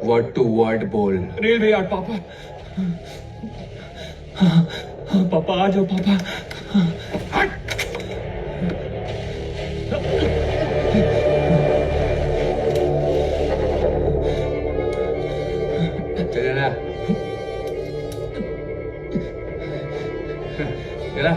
वर्ड टू वर्ड बोल। रेलवे यार्ड पापा। हाँ, पापा आ जाओ पापा। चला चला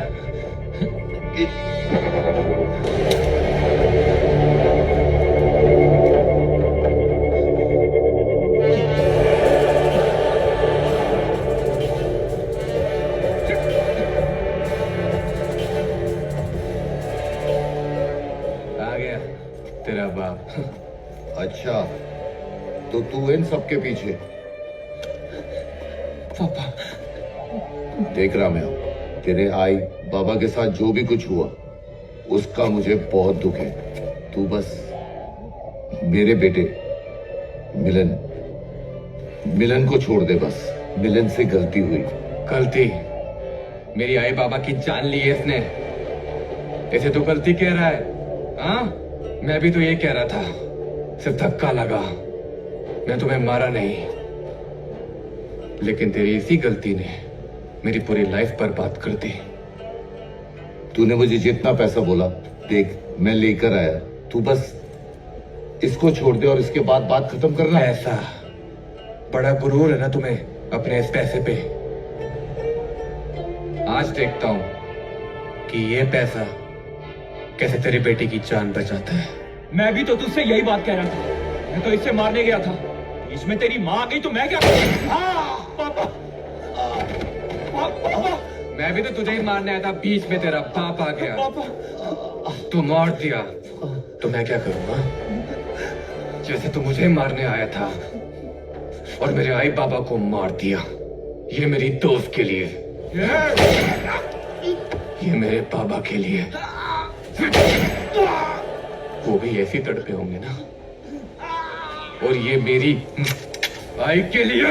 तेरा बाप। अच्छा, तो तू इन सब के पीछे? पापा देख रहा मैं, तेरे आई बाबा के साथ जो भी कुछ हुआ उसका मुझे बहुत दुख है। तू बस मेरे बेटे मिलन को छोड़ दे बस। मिलन से गलती हुई। गलती मेरी आई बाबा की जान ली है इसने। इसे तो गलती कह रहा है। हाँ, मैं भी तो ये कह रहा था, सिर्फ धक्का लगा, मैं तुम्हें मारा नहीं। लेकिन तेरी इसी गलती ने मेरी पूरी लाइफ बर्बाद कर दी। तूने मुझे जितना पैसा बोला, देख मैं लेकर आया। तू बस इसको छोड़ दे और इसके बाद बात खत्म करना। ऐसा बड़ा गुरूर है ना तुम्हें अपने इस पैसे पे। आज देखता हूं कि ये पैसा कैसे तेरी बेटी की जान बचाता है। मैं भी तो तुझसे यही बात कह रहा था। मैं तो इसे मारने गया था, इसमें तेरी माँ आ गई तो मैं क्या करूं? पापा, पापा। मैं भी तो तुझे ही मारने आया था, बीच में तेरा बाप आ गया। तू मार दिया तो मैं क्या करूंगा? जैसे तू मुझे मारने आया था और मेरे आई बाबा को मार दिया। ये मेरी दोस्त के लिए, ये मेरे बाबा के लिए। वो भी ऐसी तड़पे होंगे ना। और ये मेरी आई के लिए।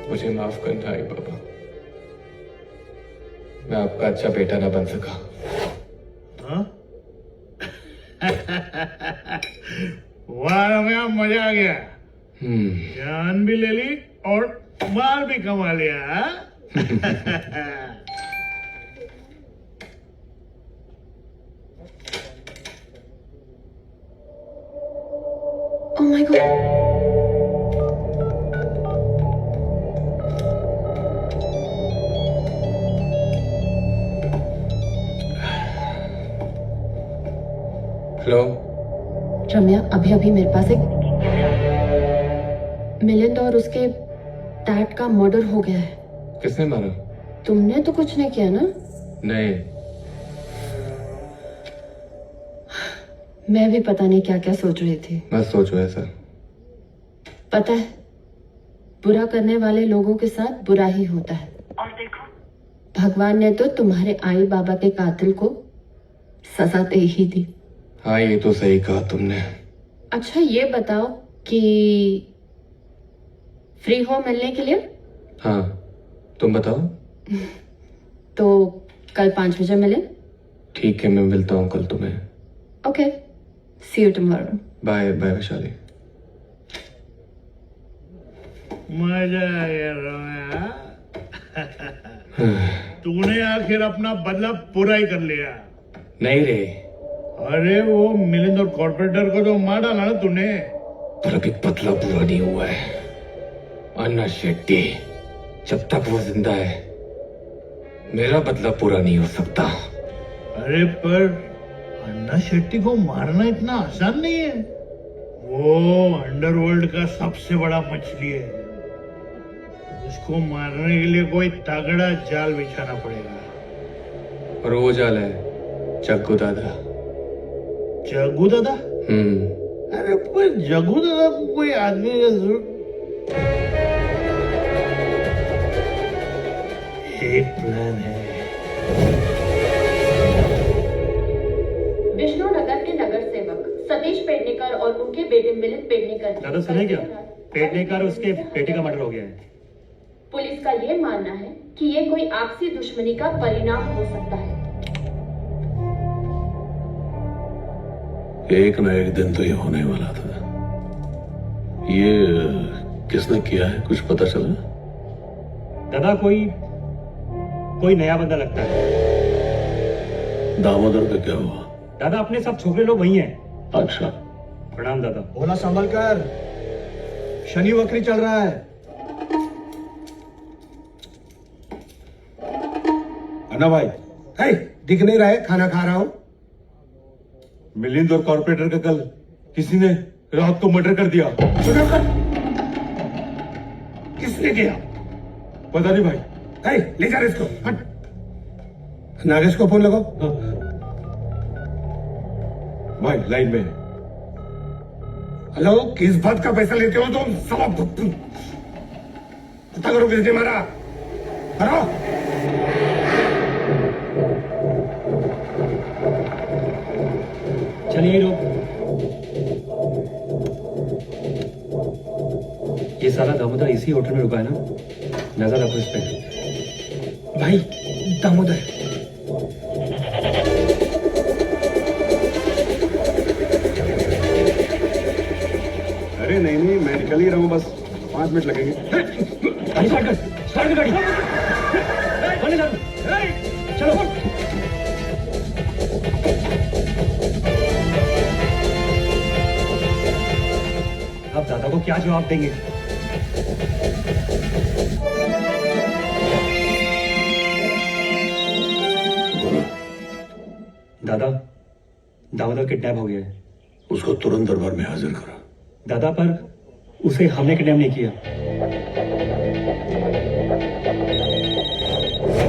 मुझे माफ करना आई बाबा, मैं आपका अच्छा बेटा ना बन सका। हाँ? वाह रम्या, मजा आ गया। जान भी ले ली और माल भी कमा लिया। हाँ? Oh my God. हेलो रम्या, अभी अभी मेरे पास एक मिलिंद और उसके डैड का मर्डर हो गया है। किसने मारा? तुमने तो कुछ नहीं किया ना? नहीं। मैं भी पता नहीं क्या क्या सोच रही थी। मत सोचो ऐसा। पता है, बुरा करने वाले लोगों के साथ बुरा ही होता है। और देखो, भगवान ने तो तुम्हारे आई बाबा के कातिल को सजा दे ही दी। हाँ, ये तो सही कहा तुमने। अच्छा ये बताओ कि फ्री हो मिलने के लिए? हाँ, तुम बताओ। तो कल 5 बजे मिले? ठीक है, मैं मिलता हूँ कल तुम्हें। Okay, see you tomorrow. Bye bye Vaishali. मजा आ गया रम्या। तूने आखिर अपना बदला पूरा ही कर लिया। नहीं रे, अरे वो मिलिंद और कॉर्पोरेटर को तो मार डाला ना तूने। पर अभी बदला पूरा नहीं हुआ है। अन्ना शेट्टी जब तक वो जिंदा है, मेरा बदला पूरा नहीं हो सकता। अरे पर अन्ना शेट्टी को मारना इतना आसान नहीं है। वो अंडरवर्ल्ड का सबसे बड़ा मछली है। उसको मारने के लिए कोई तगड़ा जाल बिछाना पड़ेगा। और वो जाल है जग्गू दादा। जग्गू दादा? अरे पर जग्गू दादा को कोई आदमी का जरूरत। एक प्लान है। विष्णुनगर के नगर सेवक सतीश पेडनेकर और उनके बेटे मिलिंद पेडनेकर। दादा सुने क्या? पेडनेकर और उसके बेटे का मर्डर हो गया है। पुलिस का ये मानना है कि ये कोई आपसी दुश्मनी का परिणाम हो सकता है। एक न एक दिन तो ये होने वाला था। ये किसने किया है, कुछ पता चला? दादा कोई नया बंदा लगता है। दामोदर का क्या हुआ? दादा अपने सब छोकरे लोग वही हैं। अच्छा। प्रणाम दादा। बोला संभल कर, शनि वक्री चल रहा है। अन्ना भाई, दिख नहीं रहा है, खाना खा रहा हूं। मिलिंद और कॉर्पोरेटर का कल किसी ने रात को मर्डर कर दिया। किसने किया? पता नहीं भाई। ले जा इसको, हट। नागेश को फोन लगाओ। भाई लाइन में। हेलो, किस बात का पैसा लेते हो तुम? सब पता करो किसने मारा। करो। चलिए रुक। ये साला दामोदर इसी होटल में रुका है ना? नजर रखो इस पे। भाई दामोदर। अरे नहीं नहीं, मैं निकल ही रहा हूँ, बस 5 मिनट लगेंगे। गाड़ी स्टार्ट कर, स्टार्ट कर गाड़ी। चलो। अब दादा को क्या जवाब देंगे? दादा, दामोदर किडनैप हो गया है। उसको तुरंत दरबार में हाजिर करो। दादा, पर उसे हमने किडनैप नहीं किया।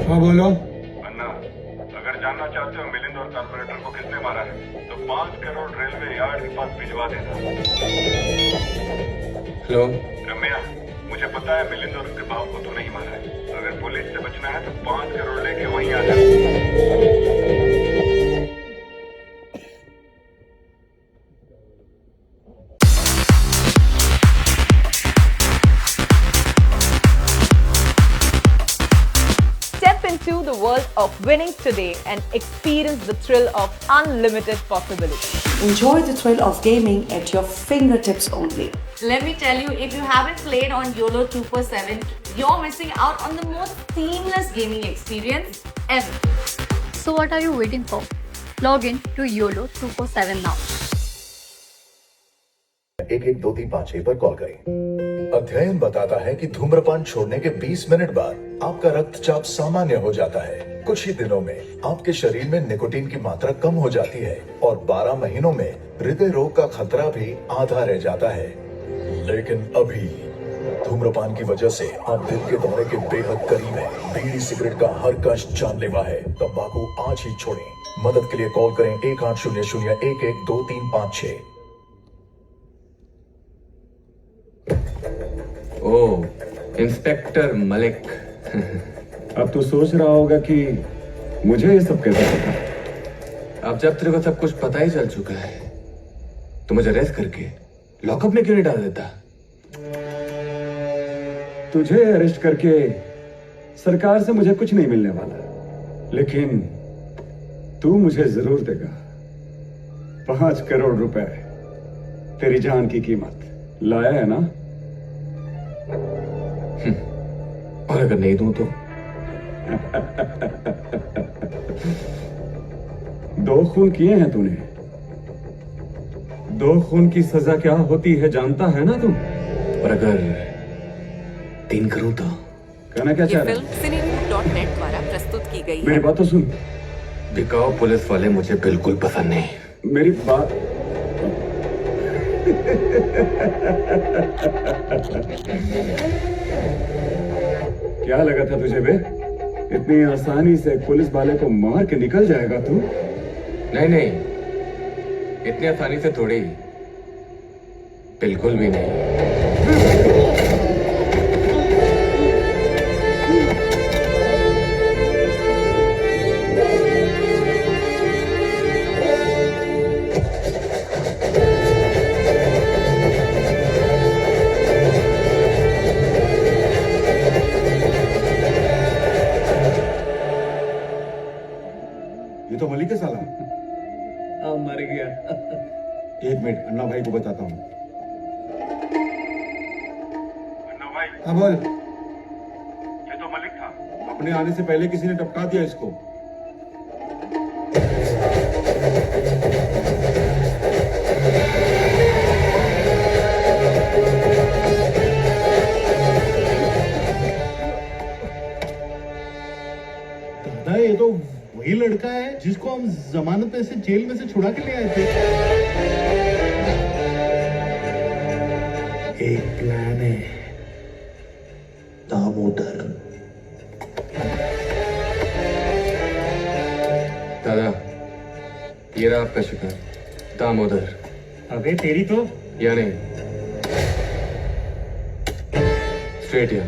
हाँ बोलो। अन्ना, अगर जानना चाहते हो मिलिंद और कारपोरेटर को किसने मारा है तो 5 करोड़ रेलवे यार्ड के पास भिजवा देना। हेलो रम्या, मुझे पता है मिलिंद और उसके बाप को तो नहीं मारा है। अगर पुलिस से बचना है तो 5 करोड़ लेके वहीं आ जा। Step into the world of winning today and experience the thrill of unlimited possibilities. Enjoy the thrill of gaming at your fingertips only. Let me tell you, if you haven't played on YOLO 247, you're missing out on the most seamless gaming experience ever. So what are you waiting for? Log in to YOLO 247 now. 112356 पर call करें। अध्ययन बताता है कि धूम्रपान छोड़ने के 20 minute बाद आपका रक्तचाप सामान्य हो जाता है। कुछ ही दिनों में आपके शरीर में निकोटीन की मात्रा कम हो जाती है और 12 महीनों में हृदय रोग का खतरा भी आधा रह जाता है। लेकिन अभी धूम्रपान की वजह से आप दिल के दौरे के बेहद करीब हैं। बीड़ी सिगरेट का हर कष्ट जानलेवा है। तंबाकू आज ही छोड़ें। मदद के लिए कॉल करें 1800-112356। ओ, इंस्पेक्टर मलिक। अब तो सोच रहा होगा कि मुझे ये सब कैसे पता। अब जब तेरे को सब कुछ पता ही चल चुका है तो मुझे अरेस्ट करके लॉकअप में क्यों नहीं डाल देता? तुझे अरेस्ट करके सरकार से मुझे कुछ नहीं मिलने वाला, लेकिन तू मुझे जरूर देगा 5 करोड़ रुपए, तेरी जान की कीमत। लाया है ना? और अगर नहीं दूं तो? 2 खून किए हैं तूने। 2 खून की सजा क्या होती है जानता है ना तू? और अगर 3 करूं तो? कहना क्या चाह रहा है? फिल्म cinefood.net द्वारा प्रस्तुत की गई मेरी बात तो सुन। बिकाऊ पुलिस वाले मुझे बिल्कुल पसंद नहीं। मेरी बात क्या लगा था तुझे बे? इतनी आसानी से पुलिस वाले को मार के निकल जाएगा तू? नहीं नहीं, इतनी आसानी से थोड़ी, बिल्कुल भी नहीं। ये तो मलिक है साला। मर गया। 1 मिनट, अन्ना भाई को बताता हूँ। अन्ना भाई, हाँ बोल। ये तो मलिक था। अपने आने से पहले किसी ने टपका दिया इसको। दादा, ये तो वही लड़का है जिसको हम जमानत पे से जेल में से छुड़ा के ले आए थे। एक प्लान है। दामोदर। दादा, ये रहा आपका शिकार, दामोदर। अबे तेरी तो। या नहीं, स्ट्रेट या,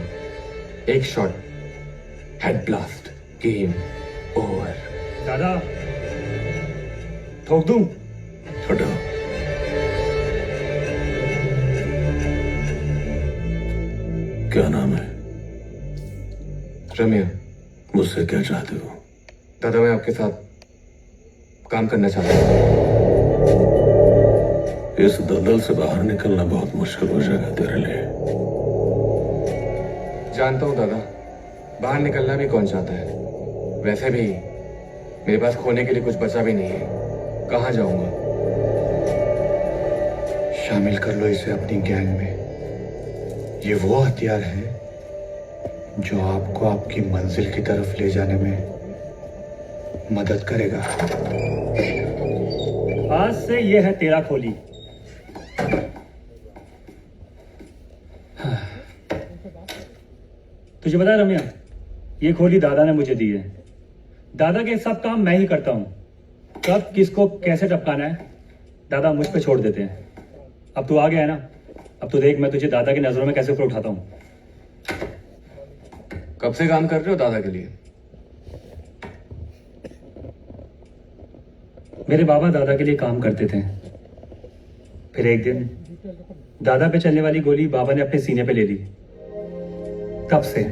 एक shot, head blast, game over. दादा, ठोक दूं? छोड़ो। क्या नाम है? रम्या। मुझसे क्या चाहते हो? दादा मैं आपके साथ काम करना चाहता हूँ। इस दलदल से बाहर निकलना बहुत मुश्किल हो जाएगा तेरे लिए। जानता हूँ दादा, बाहर निकलना भी कौन चाहता है। वैसे भी मेरे पास खोने के लिए कुछ बचा भी नहीं है। कहाँ जाऊंगा? शामिल कर लो इसे अपनी गैंग में। ये वो हथियार है जो आपको आपकी मंजिल की तरफ ले जाने में मदद करेगा। आज से ये है तेरा खोली। तुझे पता है रम्या, ये खोली दादा ने मुझे दी है। दादा के सब काम मैं ही करता हूं। कब किसको कैसे टपकाना है दादा मुझ पे छोड़ देते हैं। अब तू आ गया है ना, अब तो देख मैं तुझे दादा की नजरों में कैसे ऊपर उठाता हूं। कब से काम कर रहे हो दादा के लिए? मेरे बाबा दादा के लिए काम करते थे। फिर एक दिन दादा पे चलने वाली गोली बाबा ने अपने सीने पे ले ली। तब से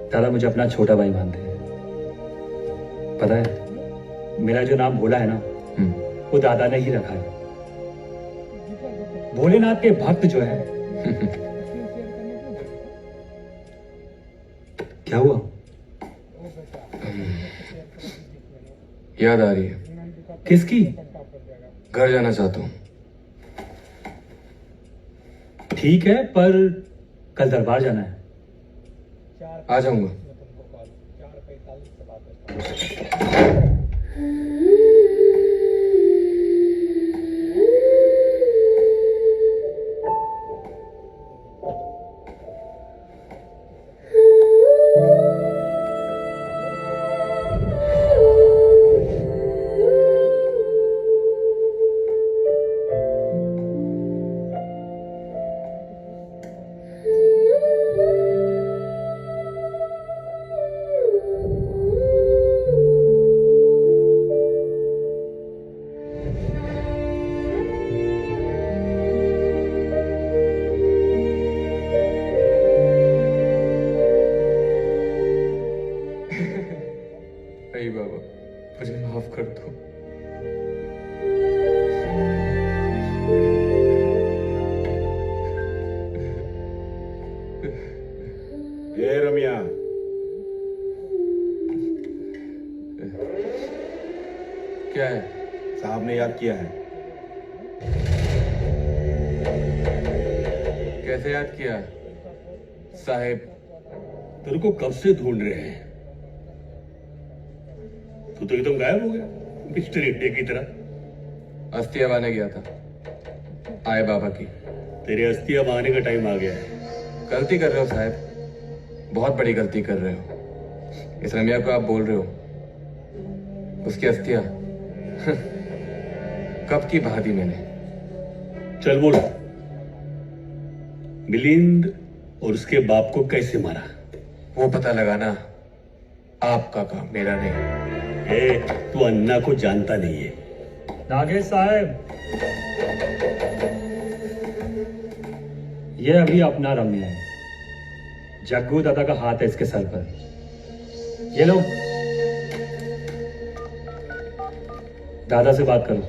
दादा मुझे अपना छोटा भाई मानते हैं। पता है मेरा जो नाम भोला है ना, वो दादा ने ही रखा है। भोलेनाथ के भक्त जो है। क्या हुआ? याद आ रही है। किसकी? घर जाना चाहता हूँ। ठीक है, पर कल दरबार जाना है। आ जाऊंगा। बाबा मुझे माफ कर दो। ये रम्या, क्या है? साहब ने याद किया है। कैसे याद किया साहेब? तेरे को कब से ढूंढ रहे हैं। तू तो एकदम गायब हो गया मिस्टर इंडिया की तरह। अस्थियां बहाने गया था आए बाबा की। तेरे अस्थियां बहाने का टाइम आ गया है। गलती कर रहे हो साहब, बहुत बड़ी गलती कर रहे हो। इस रम्या को आप बोल रहे हो, उसकी अस्थियां कब की बहा दी मैंने। चल बोल, मिलिंद और उसके बाप को कैसे मारा? वो पता लगाना आपका काम, मेरा नहीं। तू अन्ना को जानता नहीं है। नागेश साहब, ये अभी अपना रम्या है। जग्गू दादा का हाथ है इसके सर पर। ये लो, दादा से बात करो।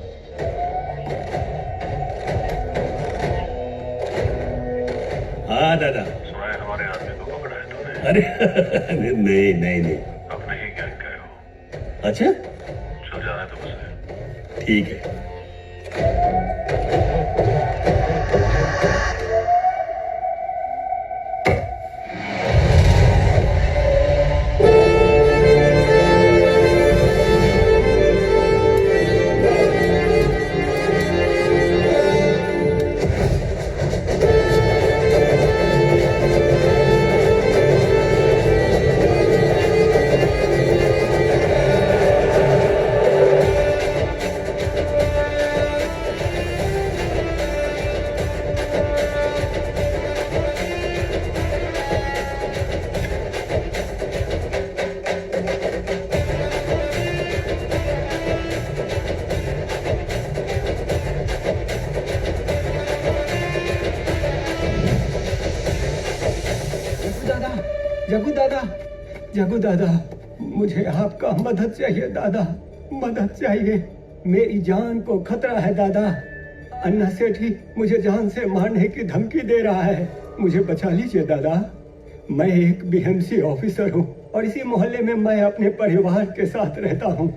हाँ दादा। हमारे आदमी को पकड़ा है तूने? अरे नहीं नहीं नहीं। अपने ही गैंग का हो। अच्छा, चल जाना तो उसे। ठीक है। जगू दादा, मुझे आपका मदद चाहिए दादा, मदद चाहिए। मेरी जान को खतरा है दादा। अन्ना सेठी मुझे जान से मारने की धमकी दे रहा है, मुझे बचा लीजिए दादा। मैं एक बीएमसी ऑफिसर हूँ और इसी मोहल्ले में मैं अपने परिवार के साथ रहता हूँ।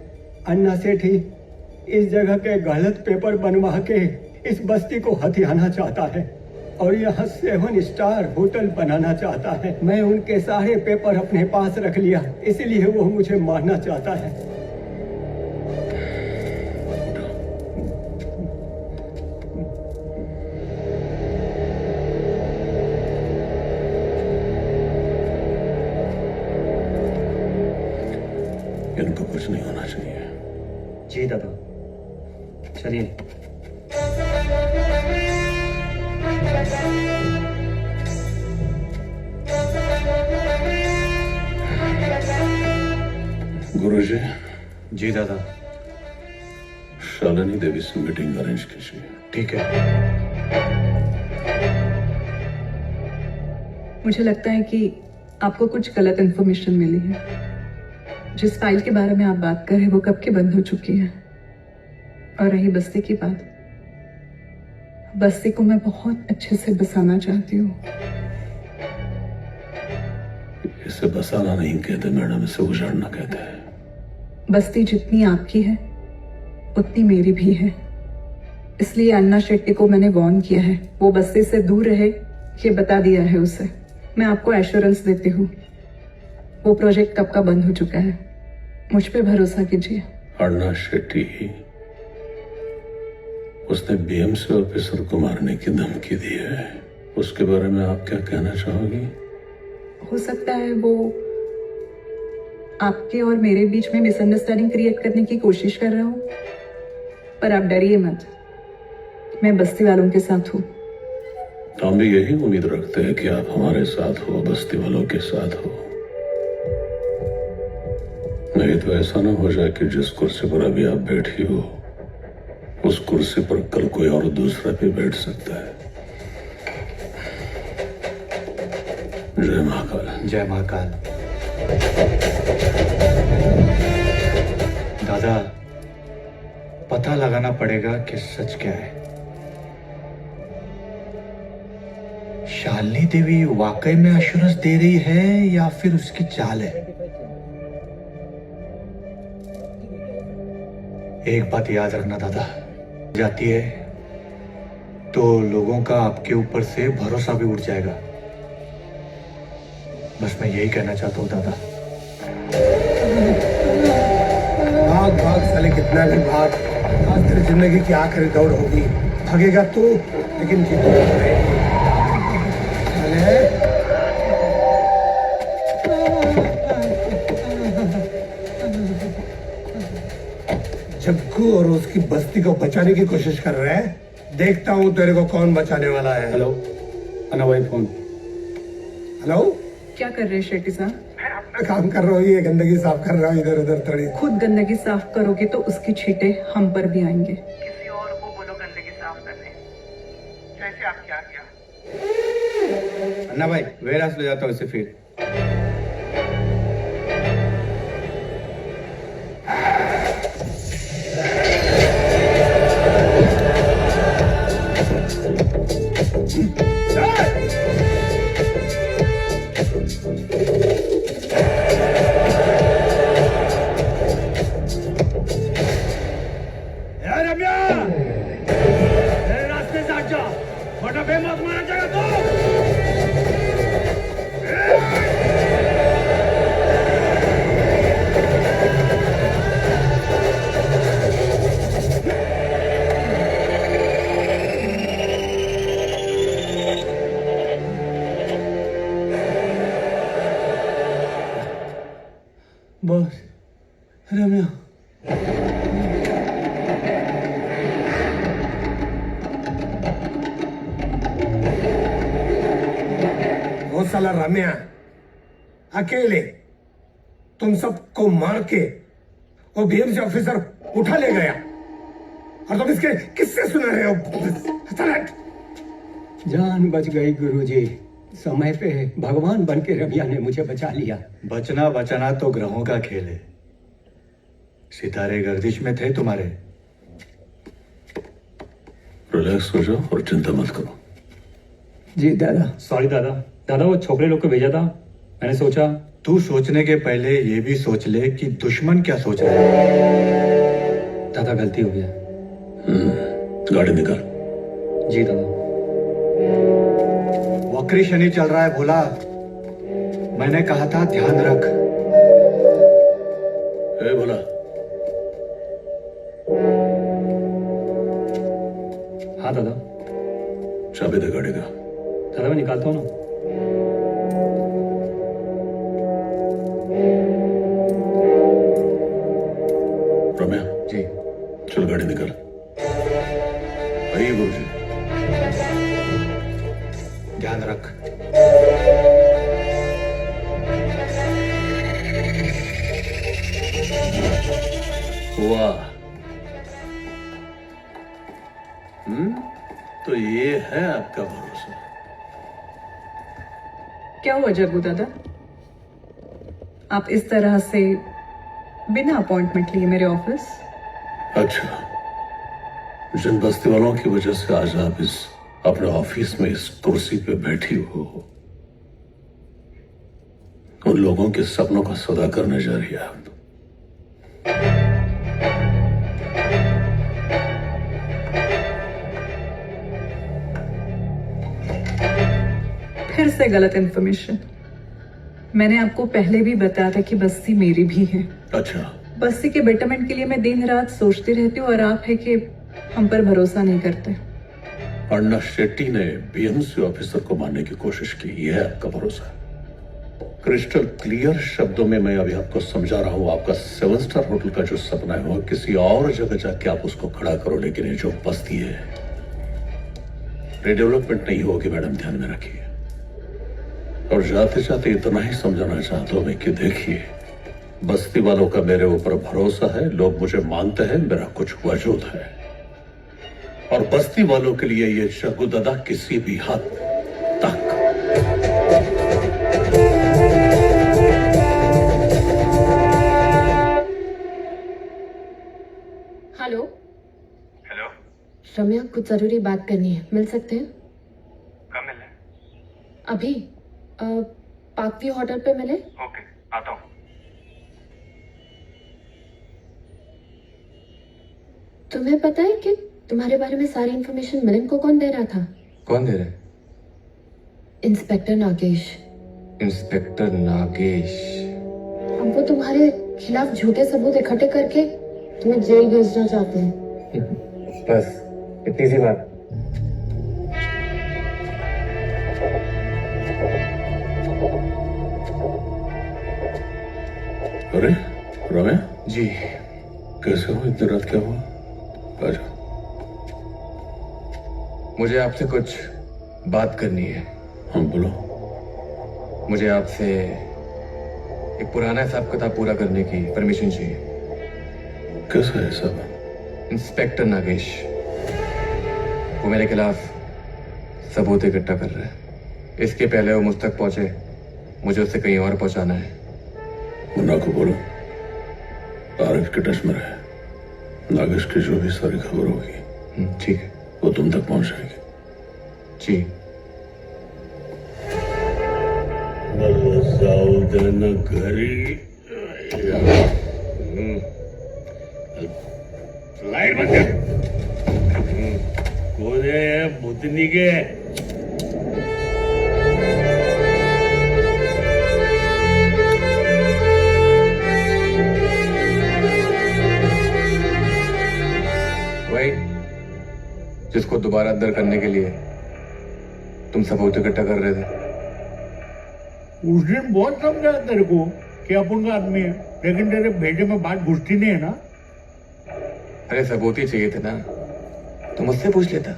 अन्ना सेठी इस जगह के गलत पेपर बनवा के इस बस्ती को हथियाना चाहता है और यहाँ 7 स्टार होटल बनाना चाहता है। मैं उनके सारे पेपर अपने पास रख लिया, इसलिए वो मुझे मारना चाहता है। इनको कुछ नहीं होना चाहिए। जी दादा, चलिए। गुरुजी। जी दादा। शालिनी देवी से मीटिंग अरेंज कीजिए। ठीक है। मुझे लगता है कि आपको कुछ गलत इन्फॉर्मेशन मिली है। जिस फाइल के बारे में आप बात कर रहे हैं वो कब की बंद हो चुकी है। और रही बस्ती की बात, बस्ती को मैं बहुत अच्छे से बसाना चाहती हूँ। इसे बसाना नहीं कहते मैडम, इसे उजाड़ना कहते हैं। बस्ती जितनी आपकी है उतनी मेरी भी है, इसलिए अन्ना शेट्टी को मैंने वार्न किया है, वो बस्ती से दूर रहे, ये बता दिया है उसे। मैं आपको एश्योरेंस देती हूँ, वो प्रोजेक्ट कब का बंद हो चुका है, मुझ पे भरोसा कीजिए। अन्ना शेट्टी, उसने बीएमसी ऑफिसर को मारने की धमकी दी है, उसके बारे में आप क्या कहना चाहोगी? हो सकता है वो आपके और मेरे बीच में मिसअंडरस्टैंडिंग क्रिएट करने की कोशिश कर रहा हूं, पर आप डरिए मत, मैं बस्ती वालों के साथ हूं। हम भी यही उम्मीद रखते हैं कि आप हमारे साथ हो, बस्ती वालों के साथ हो। नहीं तो ऐसा ना हो जाए कि जिस कुर्सी पर अभी आप बैठी हो उस कुर्सी पर कल कोई और दूसरा भी बैठ सकता है। जय महाकाल। जय महाकाल। दादा, पता लगाना पड़ेगा कि सच क्या है। शालिनी देवी वाकई में एश्योरेंस दे रही है या फिर उसकी चाल है। एक बात याद रखना दादा, जाती है तो लोगों का आपके ऊपर से भरोसा भी उठ जाएगा। बस मैं यही कहना चाहता हूँ दादा। भाग भाग साले, कितना भी भाग, आज तेरी जिंदगी की आखिरी दौड़ होगी। भागेगा तू, लेकिन जीतेगा। जग्गू और उसकी बस्ती को बचाने की कोशिश कर रहे हैं, देखता हूँ तेरे को कौन बचाने वाला है। हेलो, अन्ना भाई फोन। हेलो, क्या कर रहे हैं शेट्टी साहब? मैं अपना काम कर रहा हूँ, ये गंदगी साफ कर रहा हूँ इधर उधर थोड़ी। खुद गंदगी साफ करोगे तो उसकी छींटे हम पर भी आएंगे। किसी और को बोलो गंदगी साफ करने, जैसे आप क्या किया। अन्ना भाई वेरास ले जाता हूँ इसे फिर। बॉस, रम्या, वो साला रम्या अकेले तुम सबको मार के वो बीएमसी ऑफिसर उठा ले गया और तुम इसके किससे सुना रहे हो? जान बच गई गुरुजी, समय पे भगवान बन के रमिया ने मुझे बचा लिया। बचना बचाना तो ग्रहों का खेल है। सितारे गर्दिश में थे तुम्हारे। रिलैक्स हो जाओ और चिंता मत करो। जी दादा। सॉरी दादा। दादा वो छोकरे लोग को भेजा था, मैंने सोचा। तू सोचने के पहले ये भी सोच ले कि दुश्मन क्या सोच रहा है। दादा गलती हो गया। गाड़ी निकाल। जी दादा। वक्री शनि चल रहा है भोला, मैंने कहा था ध्यान रख। ए भोला। हाँ दादा। चाबी दे गाड़ी का। दादा मैं निकालता हूँ ना। रम्या जी। चल गाड़ी निकाल। आइए गुरुजी। ध्यान रख। वाह। तो ये है आपका भरोसा। क्या हुआ जग्गू दादा, आप इस तरह से बिना अपॉइंटमेंट लिए मेरे ऑफिस? अच्छा, जिन बस्ती वालों की वजह से आज आप इस अपने ऑफिस में इस कुर्सी पे बैठी हो, उन लोगों के सपनों का सौदा करने जा रही है। फिर से गलत इंफॉर्मेशन। मैंने आपको पहले भी बताया था कि बस्ती मेरी भी है। अच्छा। बस्ती के बेटरमेंट के लिए मैं दिन रात सोचती रहती हूँ और आप है कि हम पर भरोसा नहीं करते। अन्ना शेट्टी ने बीएमसी ऑफिसर को मारने की कोशिश की, यह है आपका भरोसा। क्रिस्टल क्लियर शब्दों में मैं अभी आपको समझा रहा हूं, आपका 7 स्टार होटल का जो सपना है वो किसी और जगह जाके आप उसको खड़ा करो, लेकिन ये जो बस्ती है रिडेवलपमेंट नहीं होगी मैडम, ध्यान में रखिए। और जाते जाते इतना ही समझाना चाहता हूं मैं कि देखिए, बस्ती वालों का मेरे ऊपर भरोसा है, लोग मुझे मानते हैं, मेरा कुछ वजूद है, और बस्ती वालों के लिए ये जग्गू दादा किसी भी हद तक। हेलो। हेलो। रम्या, कुछ जरूरी बात करनी है, मिल सकते हैं? कब मिले? अभी पार्क व्यू होटल पे मिले। ओके, आता हूँ। तुम्हें पता है कि तुम्हारे बारे में सारी इन्फॉर्मेशन मिलन को कौन दे रहा था? कौन दे रहा है? इंस्पेक्टर नागेश। इंस्पेक्टर नागेश। अब वो तुम्हारे खिलाफ झूठे सबूत इकट्ठे करके तुम्हें जेल भेजना चाहते हैं। बस इतनी सी बात। अरे रम्या जी, कैसे हो? इतनी रात क्या हुआ? आ जाओ। मुझे आपसे कुछ बात करनी है। हाँ बोलो। मुझे आपसे एक पुराना हिसाब किताब पूरा करने की परमिशन चाहिए। कैसा है सब? इंस्पेक्टर नागेश वो मेरे खिलाफ सबूत इकट्ठा कर रहा है। इसके पहले वो मुझ तक पहुंचे, मुझे उससे कहीं और पहुंचाना है। मुन्ना को बोलो आरिफ के टच में रहे, नागेश की जो भी सारी खबर होगी ठीक है, वो तुम तक पहुंच जाएगी। जी। लाइट बंद कर। कौन है भूतनी के? वही जिसको दोबारा अंदर करने के लिए तुम सबूत इकट्ठा कर रहे थे। उस दिन बहुत समझा तेरे को कि अपन का आदमी है, लेकिन तेरे बेटे में बात घुसती नहीं है ना। अरे सबूत ही चाहिए थे ना, तो मुझसे पूछ लेता।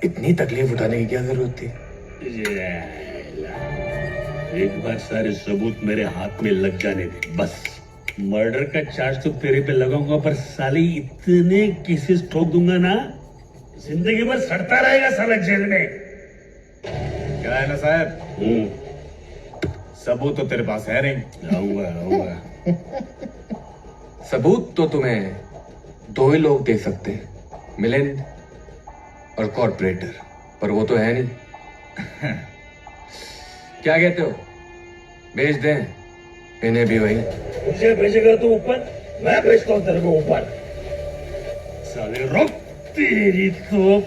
इतनी तकलीफ उठाने की क्या जरूरत थी? एक बार सारे सबूत मेरे हाथ में लग जाने दे बस। मर्डर का चार्ज तो तेरे पे लगाऊंगा, पर साली इतने केसेस ठोक दूंगा ना, जिंदगी भर सड़ता रहेगा साला जेल में। क्या है ना साहब, सबूत तो तेरे पास है नहीं। आऊंगा आऊंगा। सबूत तो तुम्हें दो ही लोग दे सकते हैं, मिलिंद और कॉर्पोरेटर, पर वो तो है नहीं। क्या कहते हो, भेज दें इन्हें भी वही? मुझे भेजेगा तू ऊपर, मैं भेजता हूँ तेरे को ऊपर। साले रुक, तेरी तो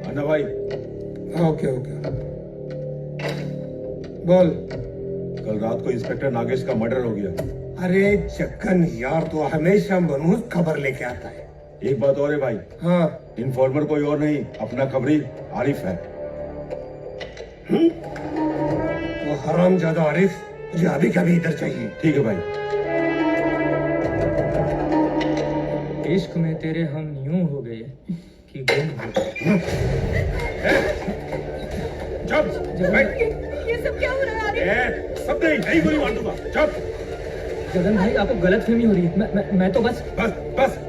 अन्ना भाई। ओके ओके, बोल। कल रात को इंस्पेक्टर नागेश का मर्डर हो गया। अरे चक्कन यार, तो हमेशा मनहूस खबर लेके आता है। एक बात और है भाई। हाँ। इन्फॉर्मर कोई और नहीं, अपना खबरी आरिफ है। वो हरामजादा आरिफ मुझे अभी कभी इधर चाहिए। ठीक है भाई। इश्क में तेरे हम यूं हो गए कि गुम हो गए। ये सब क्या हो रहा है? सब नहीं गोली मार दूंगा। चुप। जगन भाई, आपको गलतफहमी हो रही है। मैं तो बस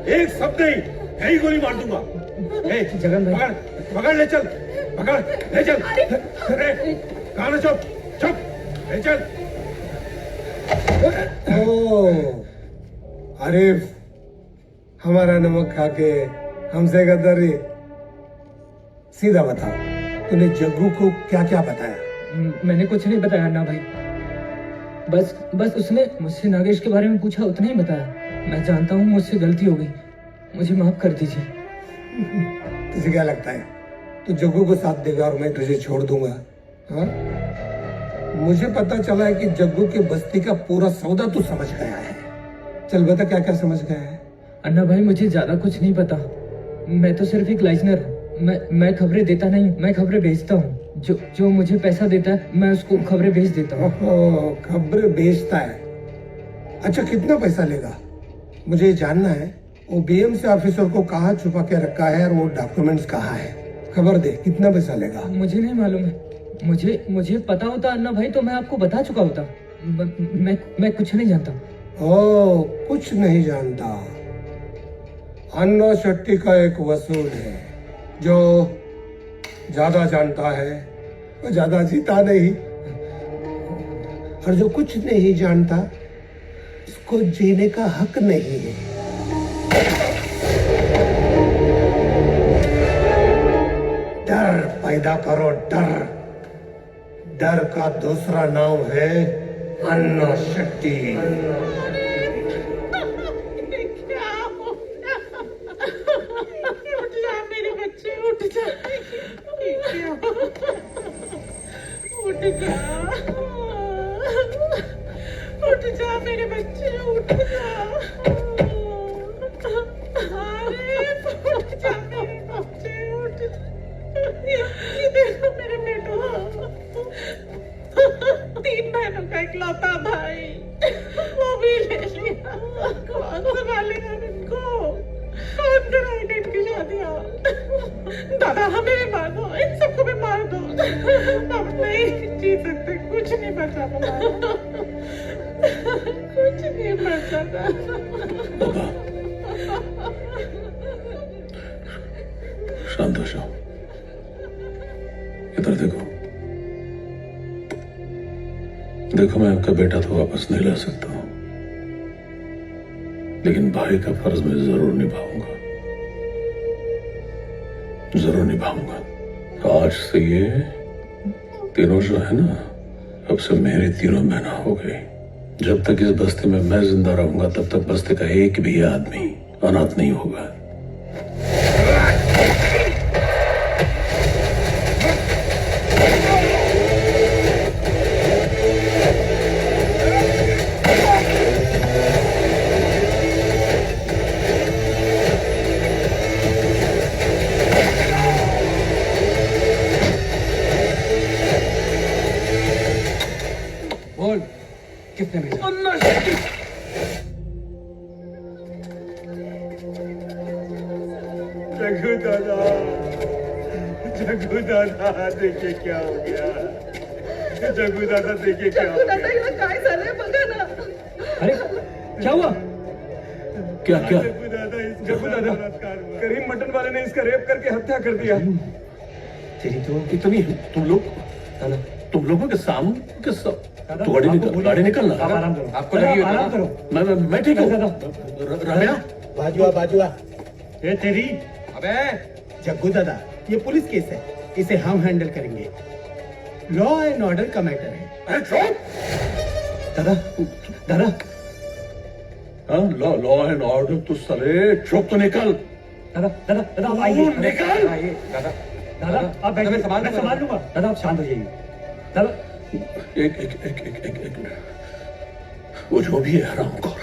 एक शब्द नहीं, यही गोली मार दूंगा। जगन भाई, पकड़ ले चल, पकड़ ले चल। अरे कहाँ ना, चुप चुप, ले चल। ओ आरिफ, हमारा नमक खा के हमसे गद्दारी। सीधा बता, तूने जग्गू को क्या क्या बताया? मैंने कुछ नहीं बताया अन्ना भाई, बस उसने मुझसे नागेश के बारे में पूछा, उतना ही बताया। मैं जानता हूँ मुझसे गलती हो गई, मुझे माफ कर दीजिए। तुझे क्या लगता है तू जग्गू को साथ देगा और मैं तुझे छोड़ दूंगा? हाँ, मुझे पता चला है कि जग्गू के बस्ती का पूरा सौदा तू समझ गया है। चल बता, क्या क्या समझ गया है? अन्ना भाई, मुझे ज्यादा कुछ नहीं पता। मैं तो सिर्फ एक लाइजनर हूँ। मैं खबरें देता नहीं, मैं खबरें भेजता हूँ। जो मुझे पैसा देता है मैं उसको खबरें भेज देता हूँ। खबरें भेजता है? अच्छा, कितना पैसा लेगा? मुझे जानना है वो बीएमसी ऑफिसर को कहाँ छुपा के रखा है और वो डॉक्यूमेंट्स कहाँ है। खबर दे, कितना पैसा लेगा? मुझे नहीं मालूम है। मुझे पता होता अन्ना भाई तो मैं आपको बता चुका होता। मैं कुछ नहीं जानता। ओ, कुछ नहीं जानता। अन्ना शेट्टी का एक वसूल है जो ज्यादा जानता है वो ज्यादा जीता नहीं, और जो कुछ नहीं जानता उसको जीने का हक नहीं है। डर पैदा करो, डर। डर का दूसरा नाम है अन्ना शेट्टी। उठ जा मेरे बच्चे, उठ जा। आरिफ, उठ जा मेरे बच्चे, उठ जा। ये देखो मेरे बेटो, 3 बहनों का इकलौता भाई, वो भी ले लिया। कौन संभालेगा इनको? कौन कराएगा इनकी शादियाँ? दादा, हमें भी मार दो, इन सबको भी मार दो। हम नहीं जी सकते, कुछ नहीं बचा हमारा, कुछ नहीं बचा। शांत हो जाओ, इधर देखो। देखो, मैं आपका बेटा तो वापस नहीं ला सकता हूं, लेकिन भाई का फर्ज मैं जरूर निभाऊंगा, जरूर निभाऊंगा। आज से ये तीनों जो है ना, अब से मेरी तीनों बहना हो गई। जब तक इस बस्ती में मैं जिंदा रहूंगा तब तक बस्ती का एक भी आदमी अनाथ नहीं होगा। बोल, कितने में? जग्गू दादा देखिए क्या हो गया। जग्गू दादा देखिए क्या हो गया। हिला काय झालंय बघा ना। अरे क्या हुआ? क्या क्या? जग्गू दादा करीम मटन वाले ने इसका रेप करके हत्या कर दिया। तेरी तो इतनी तुम लोगों के सामने तो गाड़ी निकलना। आराम करो, आपको लगी आराम करो। मैं ठीक हूँ। रम्या बाजुआ ये तेरी। अबे जग्गू दादा, ये पुलिस केस है, इसे हम हैंडल करेंगे। लॉ एंड ऑर्डर का मैटर है। दादा हाँ, लॉ एंड ऑर्डर तो सरे चुप तो निकल। दादा आप आइए। निकल। दादा आप बैठिए, मैं संभाल लूंगा। दादा आप शांत हो जाइए। दादा एक मिनट। वो जो भी है हरामखोर,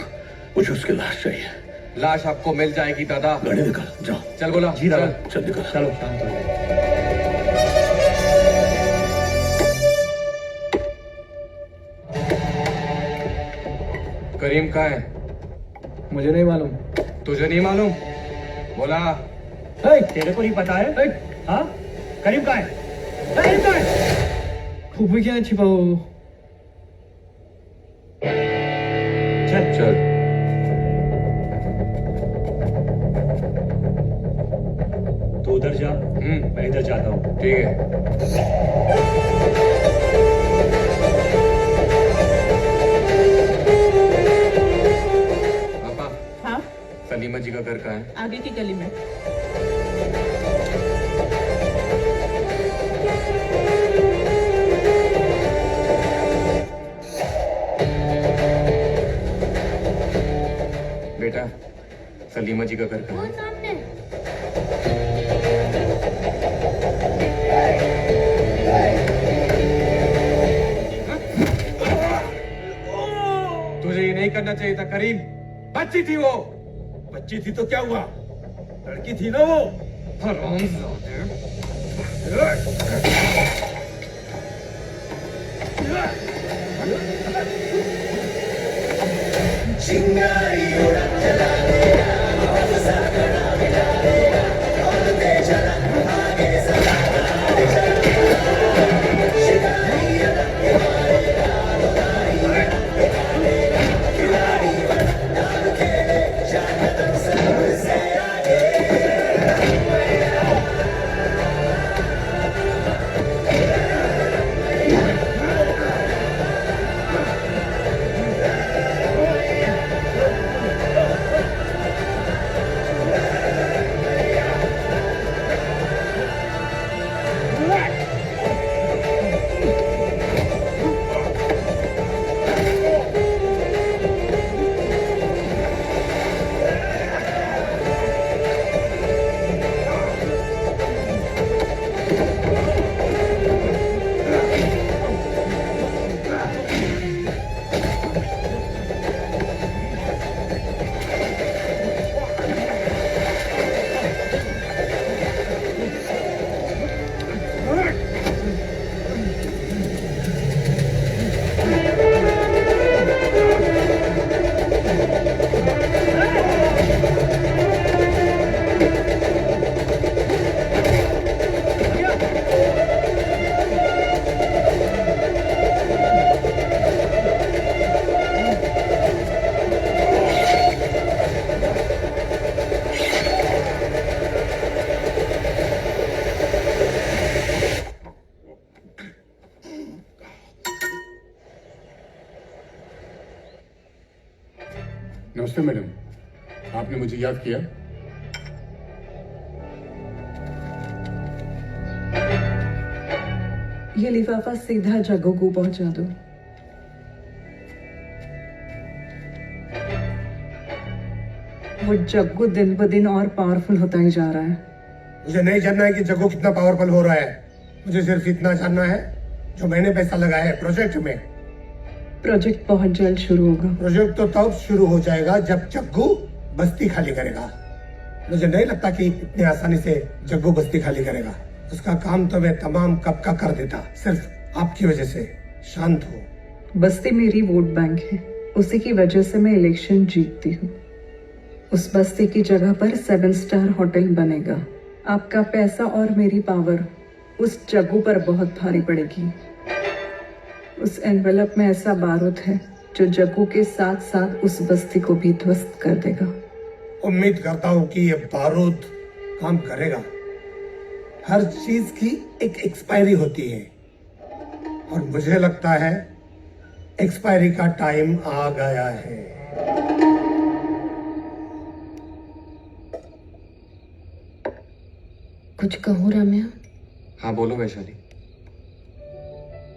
मुझे उसकी लाश चाहिए। लाश आपको मिल जाएगी दादा। गाड़ी निकल, जाओ। चल बोला। जी दादा। चल निकल। चलो शांत हो जाइए। करीम कहाँ है? मुझे नहीं मालूम। तुझे नहीं मालूम? बोला। तेरे को नहीं पता है? हाँ, करीम कहाँ है? करीम कहाँ है? फूफी क्या छिपा हो? चल तो उधर जा, मैं इधर जाता हूँ। ठीक है। पापा। हाँ सलीमा जी का घर कहाँ है? आगे की गली में। बेटा सलीमा जी का घर कहाँ है? तुझे ये नहीं करना चाहिए था करीम। बच्ची थी वो। बच्ची थी तो क्या हुआ? लड़की थी ना वो। नमस्ते मैडम, आपने मुझे याद किया? ये लिफाफा सीधा जग्गू को पहुंचा दो। वो जग्गू दिन ब दिन और पावरफुल होता ही जा रहा है। मुझे नहीं जानना है कि जग्गू कितना पावरफुल हो रहा है। मुझे सिर्फ इतना जानना है जो मैंने पैसा लगाया है प्रोजेक्ट में। प्रोजेक्ट बहुत जल्द शुरू होगा। प्रोजेक्ट तो तब शुरू हो जाएगा जब जग्गू बस्ती खाली करेगा। मुझे नहीं लगता कि इतनी आसानी से जग्गू बस्ती खाली करेगा। उसका काम तो मैं तमाम कब का कर देता, सिर्फ आपकी वजह से। शांत हो। बस्ती मेरी वोट बैंक है, उसी की वजह से मैं इलेक्शन जीतती हूँ। उस बस्ती की जगह पर 7 स्टार होटल बनेगा। आपका पैसा और मेरी पावर उस जग्गू पर बहुत भारी पड़ेगी। उस एनवेलप में ऐसा बारूद है जो जग्गू के साथ साथ उस बस्ती को भी ध्वस्त कर देगा। उम्मीद करता हूँ कि ये बारूद काम करेगा। हर चीज की एक एक्सपायरी होती है और मुझे लगता है एक्सपायरी का टाइम आ गया है। कुछ कहूँ रम्या? हाँ बोलो वैशाली।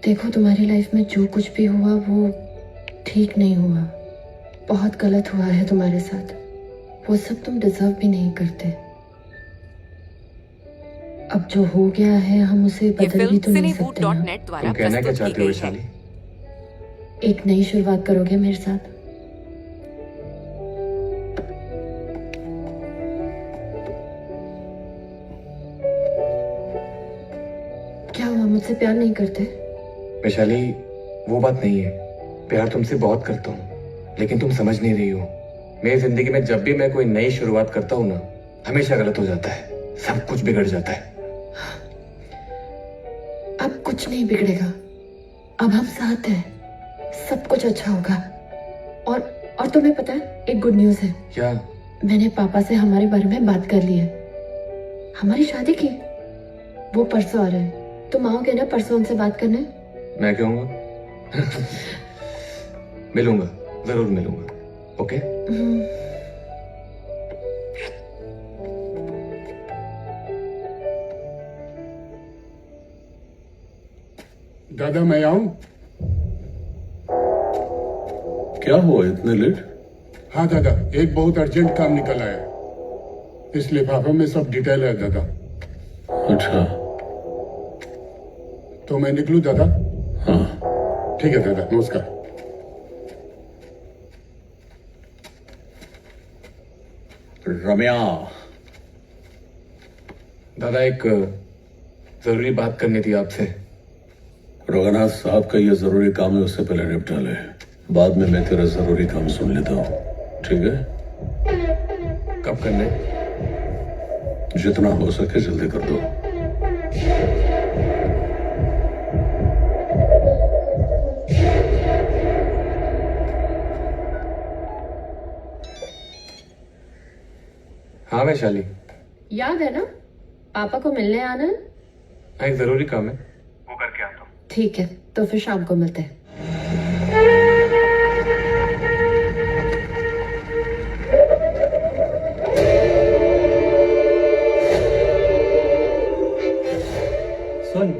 देखो, तुम्हारी लाइफ में जो कुछ भी हुआ वो ठीक नहीं हुआ। बहुत गलत हुआ है तुम्हारे साथ। वो सब तुम डिजर्व भी नहीं करते। अब जो हो गया है हम उसे बदल भी तो नहीं सकते ना। तुम कहना क्या चाहते हो वैशाली? एक नई शुरुआत करोगे मेरे साथ? क्या हुआ, मुझसे प्यार नहीं करते? वैशाली वो बात नहीं है। प्यार तुमसे बहुत करता हूँ, लेकिन तुम समझ नहीं रही हो। मेरी जिंदगी में जब भी मैं कोई नई शुरुआत करता हूँ ना, हमेशा गलत हो जाता है। सब कुछ बिगड़ जाता है। अब कुछ नहीं बिगड़ेगा। अब हम साथ हैं। सब कुछ अच्छा होगा। और तुम्हें पता है, एक गुड न्यूज है। क्या? मैंने पापा से हमारे बारे में बात कर ली है। हमारी शादी की। वो परसों आ रहे हैं। तुम आओगे ना परसों उनसे बात करने? मैं क्यों आऊंगा? मिलूंगा, जरूर मिलूंगा। ओके? दादा मैं आऊं? क्या हुआ इतने लेट? हाँ दादा, एक बहुत अर्जेंट काम निकल आया। इस लिफाफे में सब डिटेल है दादा। अच्छा, तो मैं निकलूं दादा? हाँ ठीक है दादा, नमस्कार। रम्या। दादा एक जरूरी बात करनी थी आपसे। रघुनाथ साहब का ये जरूरी काम है, उससे पहले निपटा ले। बाद में मैं तेरा जरूरी काम सुन लेता हूँ, ठीक है? कब करना है? जितना हो सके जल्दी कर दो। हाँ वैशाली। याद है ना, पापा को मिलने आना है। हाँ, एक जरूरी काम है। वो करके आता हूँ। ठीक है, तो फिर शाम को मिलते हैं। सुन,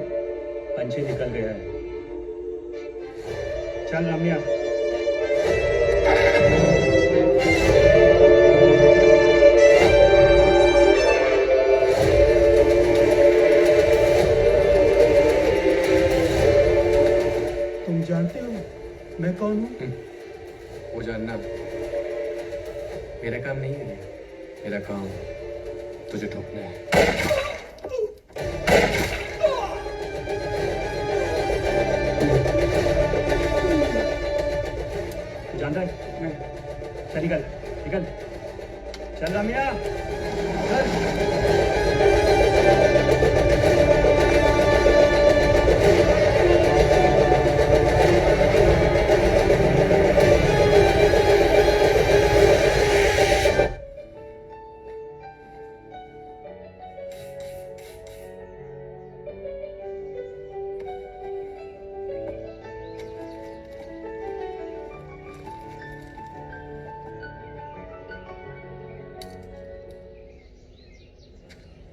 पंछी निकल गया है। चल रम्या। तुम जानते हो मैं कौन हूँ? वो जानना मेरा काम नहीं है। मेरा काम तुझे ठोकना है। जानता है? नहीं। चल निकल, निकल। चल रम्या, चल।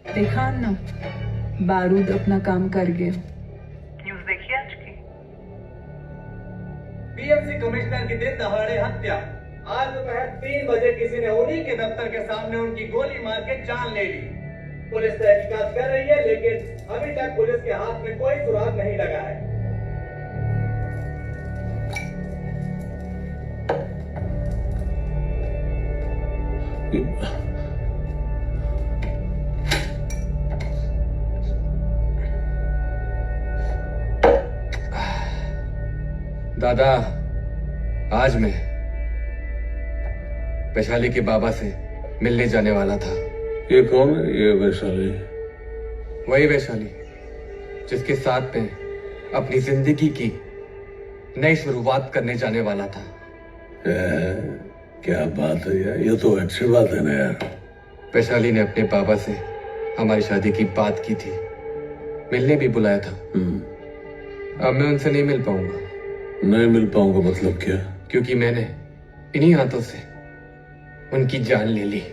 देखा ना, बारूद अपना काम कर गया। न्यूज देखी आज की? बीएमसी कमिश्नर की दिन दहाड़े हत्या। आज दोपहर 3 बजे किसी ने उन्हीं के दफ्तर के सामने उनकी गोली मार के जान ले ली। पुलिस तहकीकात कर रही है, लेकिन अभी तक पुलिस के हाथ में कोई सुराग नहीं लगा है। दादा, आज मैं वैशाली के बाबा से मिलने जाने वाला था। ये कौन है ये वैशाली? वही वैशाली जिसके साथ में अपनी जिंदगी की नई शुरुआत करने जाने वाला था। क्या बात है यार, ये तो अच्छी बात है ना यार। वैशाली ने अपने पापा से हमारी शादी की बात की थी, मिलने भी बुलाया था। अब मैं उनसे नहीं मिल पाऊंगा। नहीं मिल पाऊंगा मतलब क्या? क्योंकि मैंने इन्हीं हाथों से उनकी जान ले ली।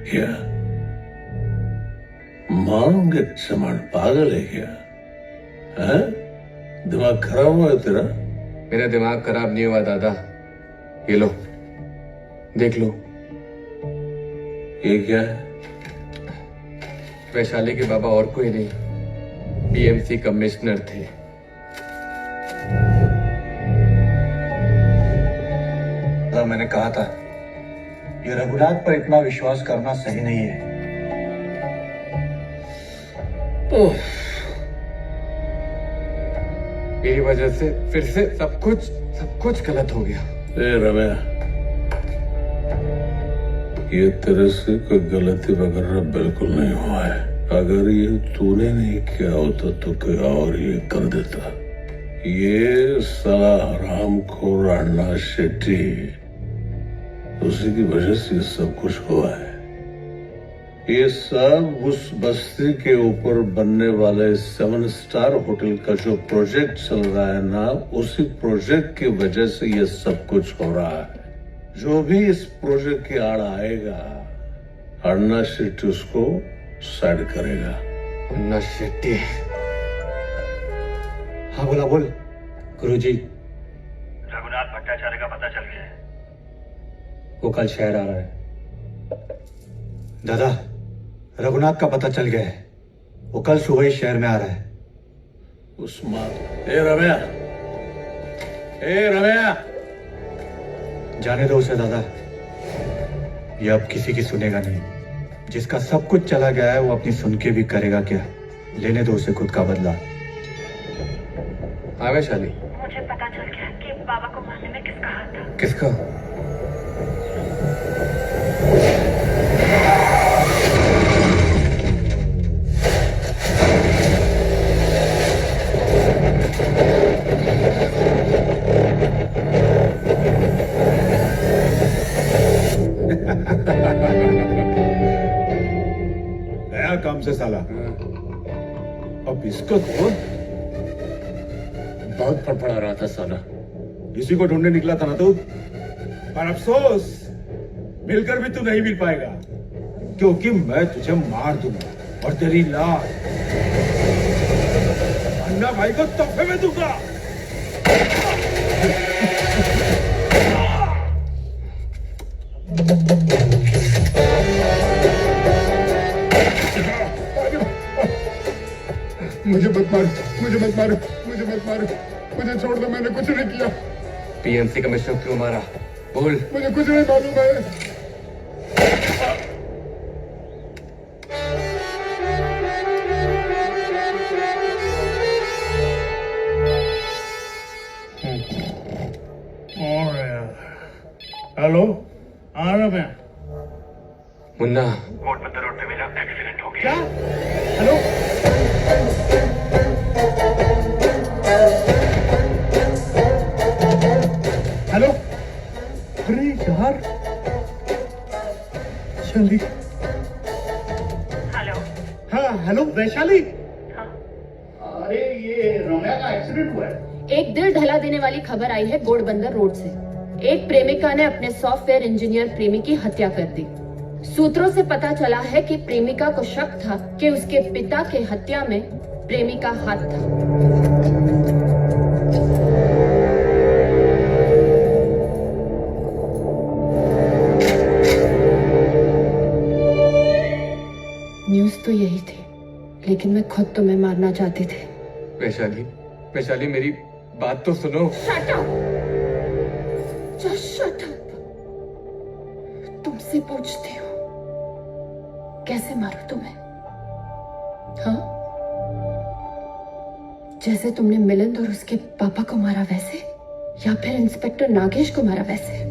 क्या मारूंगे? समान पागल है क्या? है? दिमाग खराब हुआ है तेरा? मेरा दिमाग खराब नहीं हुआ दादा, ये लो देख लो। ये क्या है? वैशाली के बाबा और कोई नहीं, बीएमसी कमिश्नर थे। मैंने कहा था ये रघुनाथ पर इतना विश्वास करना सही नहीं है। मेरी वजह से फिर से सब कुछ गलत हो गया। ए रमैया, ये तेरे से कोई गलती वगैरह बिल्कुल नहीं हुआ है। अगर ये तूने नहीं किया होता तो कोई और ये कर देता। ये साला हरामखोर अन्ना शेट्टी, उसी की वजह से सब कुछ हुआ है। ये सब उस बस्ती के ऊपर बनने वाले 7 स्टार होटल का जो प्रोजेक्ट चल रहा है ना, उसी प्रोजेक्ट की वजह से ये सब कुछ हो रहा है। जो भी इस प्रोजेक्ट की आड़ आएगा, अन्ना शेट्टी उसको साइड करेगा। अन्ना शेट्टी? हाँ बोला बोल। गुरुजी, रघुनाथ भट्टाचार्य का पता चल गया है। वो कल शहर आ रहा है। दादा, रघुनाथ का पता चल गया है। वो कल सुबह ही शहर में आ रहा है। उस्मान, ए रमैया, ए रमैया, जाने दो उसे दादा, ये अब किसी की सुनेगा नहीं। जिसका सब कुछ चला गया है वो अपनी सुन के भी करेगा क्या? लेने दो उसे खुद का बदला। हाँ वैशाली, मुझे पता चल गया कि बाबा को मारने में किसका हाथ था। किसका? गया काम से साला। अब इसको तो बहुत फड़फड़ा रहा था साला। इसी को ढूंढने निकला था ना तू, पर अफसोस मिलकर भी तू नहीं मिल पाएगा, क्योंकि मैं तुझे मार दूंगा और तेरी लाश अन्ना भाई को तोहफे में दूंगा। मुझे मत मारो, मुझे मत मारो, मुझे मत मारो, मुझे छोड़ दो, मैंने कुछ नहीं किया। पीएमसी कमिश्नर क्यों मारा? बोल। मुझे कुछ नहीं मालूम है। हेलो, आ रहा मैं। मुन्ना, कोटबंदर रोड पे मेरा एक्सीडेंट हो गया। क्या? हेलो, हेलो, अरे यार, जल्दी। हेलो। हाँ हेलो वैशाली। अरे ये रम्या का एक्सीडेंट हुआ है। एक दिल ढला देने वाली खबर आई है गोडबंदर रोड से। एक प्रेमिका ने अपने सॉफ्टवेयर इंजीनियर प्रेमी की हत्या कर दी। सूत्रों से पता चला है कि प्रेमिका को शक था कि उसके पिता के हत्या में प्रेमी का हाथ था। न्यूज़ तो यही थी, लेकिन मैं खुद तुम्हें मारना चाहती थी। वैशाली, वैशाली मेरी बात तो सुनो। Shut up! Just shut up! तुमसे पूछती हूँ, कैसे मारूं तुम्हें? हाँ? जैसे तुमने मिलिंद और उसके पापा को मारा वैसे, या फिर इंस्पेक्टर नागेश को मारा वैसे?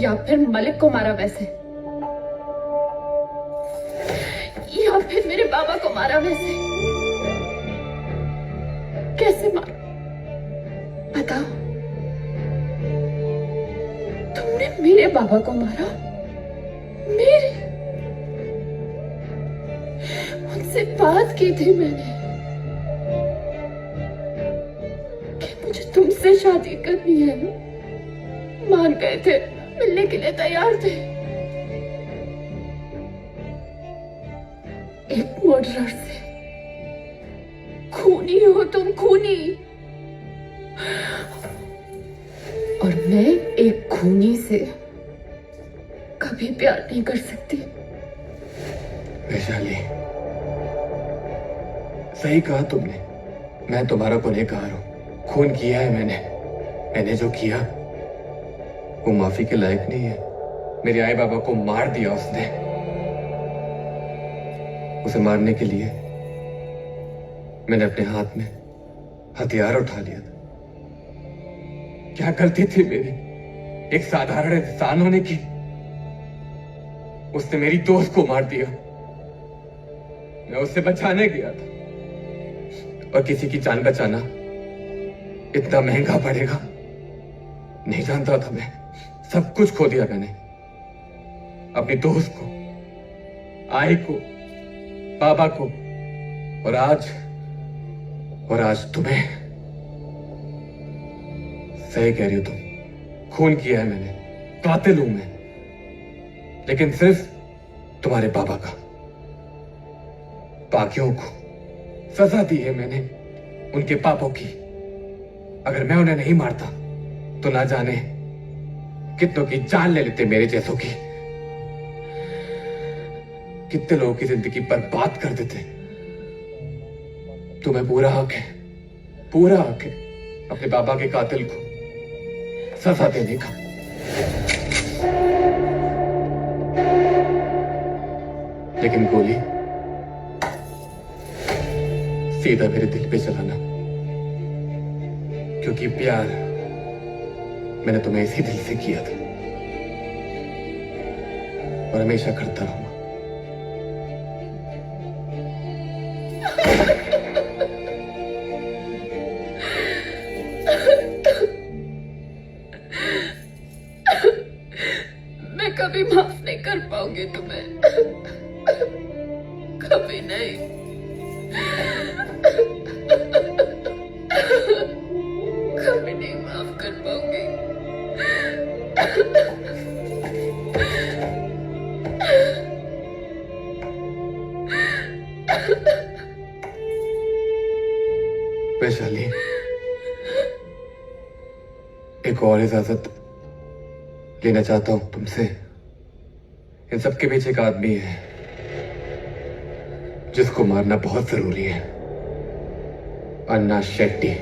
या फिर मलिक को मारा वैसे, या फिर मेरे बाबा को मारा वैसे। कैसे मारा बताओ? तुमने मेरे बाबा को मारा? मेरे? उनसे बात की थी मैंने कि मुझे तुमसे शादी करनी है। मान गए थे, मिलने के लिए तैयार थे। एक मर्डरर से। खूनी हो तुम, खूनी। और मैं एक खूनी से कभी प्यार नहीं कर सकती। वैशाली, सही कहा तुमने। मैं तुम्हारा गुनहगार हूं। खून किया है मैंने जो किया वो माफी के लायक नहीं है। मेरे आए बाबा को मार दिया उसने। उसे मारने के लिए मैंने अपने हाथ में हथियार उठा लिया था। क्या गलती थी मेरी एक साधारण इंसान होने की? उसने मेरी दोस्त को मार दिया। मैं उससे बचाने गया था, और किसी की जान बचाना इतना महंगा पड़ेगा नहीं जानता था मैं। सब कुछ खो दिया मैंने, अपनी दोस्त को, आई को, बाबा को, और आज तुम्हें। सही कह रही हो तुम, खून किया है मैंने, कातिल हूं मैं, लेकिन सिर्फ तुम्हारे बाबा का। बाकियों को सजा दी है मैंने उनके पापों की। अगर मैं उन्हें नहीं मारता तो ना जाने कितनों की जान ले लेते मेरे जैसों की। कितने लोगों की जिंदगी बर्बाद कर देते। तुम्हें पूरा हक है अपने बाबा के कातिल को सजा देने का। लेकिन गोली सीधा मेरे दिल पे चलाना, क्योंकि प्यार मैंने तुम्हें इसी दिल से किया था और हमेशा करता रहूंगा। मैं कभी माफ नहीं कर पाऊंगी तुम्हें, कभी नहीं। कभी नहीं माफ कर पाऊंगी। वैशाली, एक और इजाजत लेना चाहता हूं तुमसे। इन सबके पीछे एक आदमी है जिसको मारना बहुत जरूरी है। अन्ना शेट्टी।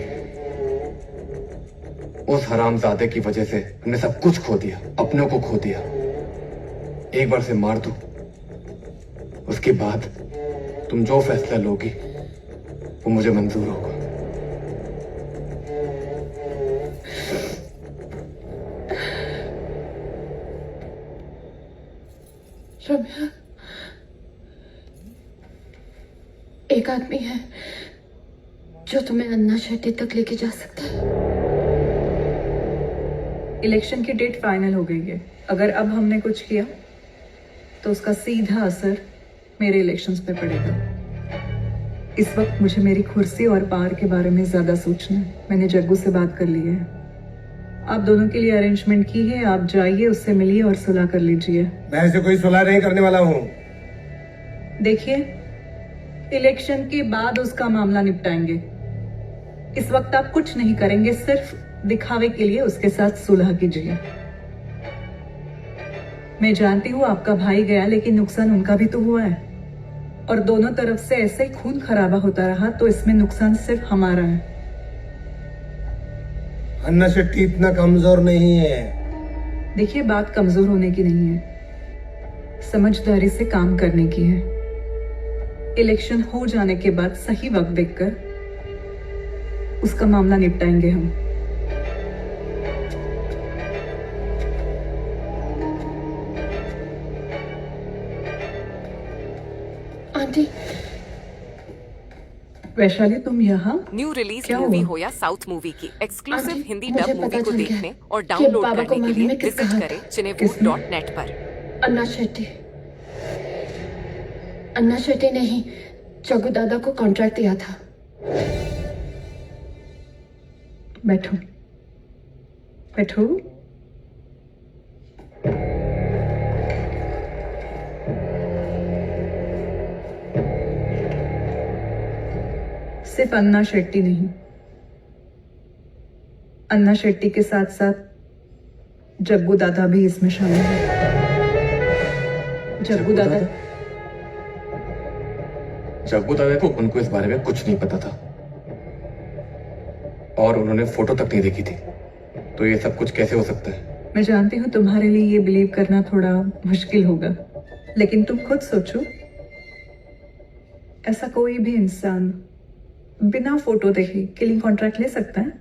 उस हरामजादे की वजह से हमने सब कुछ खो दिया, अपनों को खो दिया। एक बार से मार दो, उसके बाद तुम जो फैसला लोगी वो मुझे मंजूर होगा। रम्या, एक आदमी है जो तुम्हें अन्ना शेट्टी तक लेके जा सकता है। इलेक्शन की डेट फाइनल हो गई है। अगर अब हमने कुछ किया तो उसका सीधा असर मेरे इलेक्शंस पे पड़ेगा। इस वक्त मुझे मेरी कुर्सी और पार के बारे में ज्यादा सोचना है। मैंने जग्गू से बात कर ली है। आप दोनों के लिए अरेंजमेंट की है। आप जाइए, उससे मिलिए और सुलह कर लीजिए। मैं ऐसे कोई सुलह नहीं करने वाला हूँ। देखिए, इलेक्शन के बाद उसका मामला निपटाएंगे। इस वक्त आप कुछ नहीं करेंगे, सिर्फ दिखावे के लिए उसके साथ सुलह कीजिए। मैं जानती हूँ आपका भाई गया, लेकिन नुकसान उनका भी तो हुआ है, और दोनों तरफ से ऐसे ही खून खराबा होता रहा तो इसमें नुकसान सिर्फ हमारा है। अन्ना शेट्टी इतना कमजोर नहीं है। देखिए, बात कमजोर होने की नहीं है, समझदारी से काम करने की है। इलेक्शन हो जाने के बाद सही वक्त देखकर उसका मामला निपटाएंगे हम। वैशाली तुम यहाँ न्यू रिलीज क्या मूवी हुआ? हो या साउथ मूवी की एक्सक्लूसिव आंटी, हिंदी मुझे डब पता मूवी को चल गया देखने और कि डाउनलोड बाबा को करने के मारने लिए में किसका विजिट हाथ करें था? cinevoot.net पर। अन्ना शेट्टी। अन्ना शेट्टी ने ही जग्गू दादा को कॉन्ट्रैक्ट दिया था। बैठो बैठो। सिर्फ अन्ना शेट्टी नहीं, अन्ना शेट्टी के साथ साथ जग्गू दादा भी इसमें शामिल है। जग्गू दादा जग्गू दादा को उनको इस बारे में कुछ नहीं पता था और उन्होंने फोटो तक नहीं देखी थी, तो ये सब कुछ कैसे हो सकता है? मैं जानती हूँ तुम्हारे लिए ये बिलीव करना थोड़ा मुश्किल होगा, लेकिन तुम खुद सोचो, ऐसा कोई भी इंसान बिना फोटो देखे किलिंग कॉन्ट्रैक्ट ले सकता है?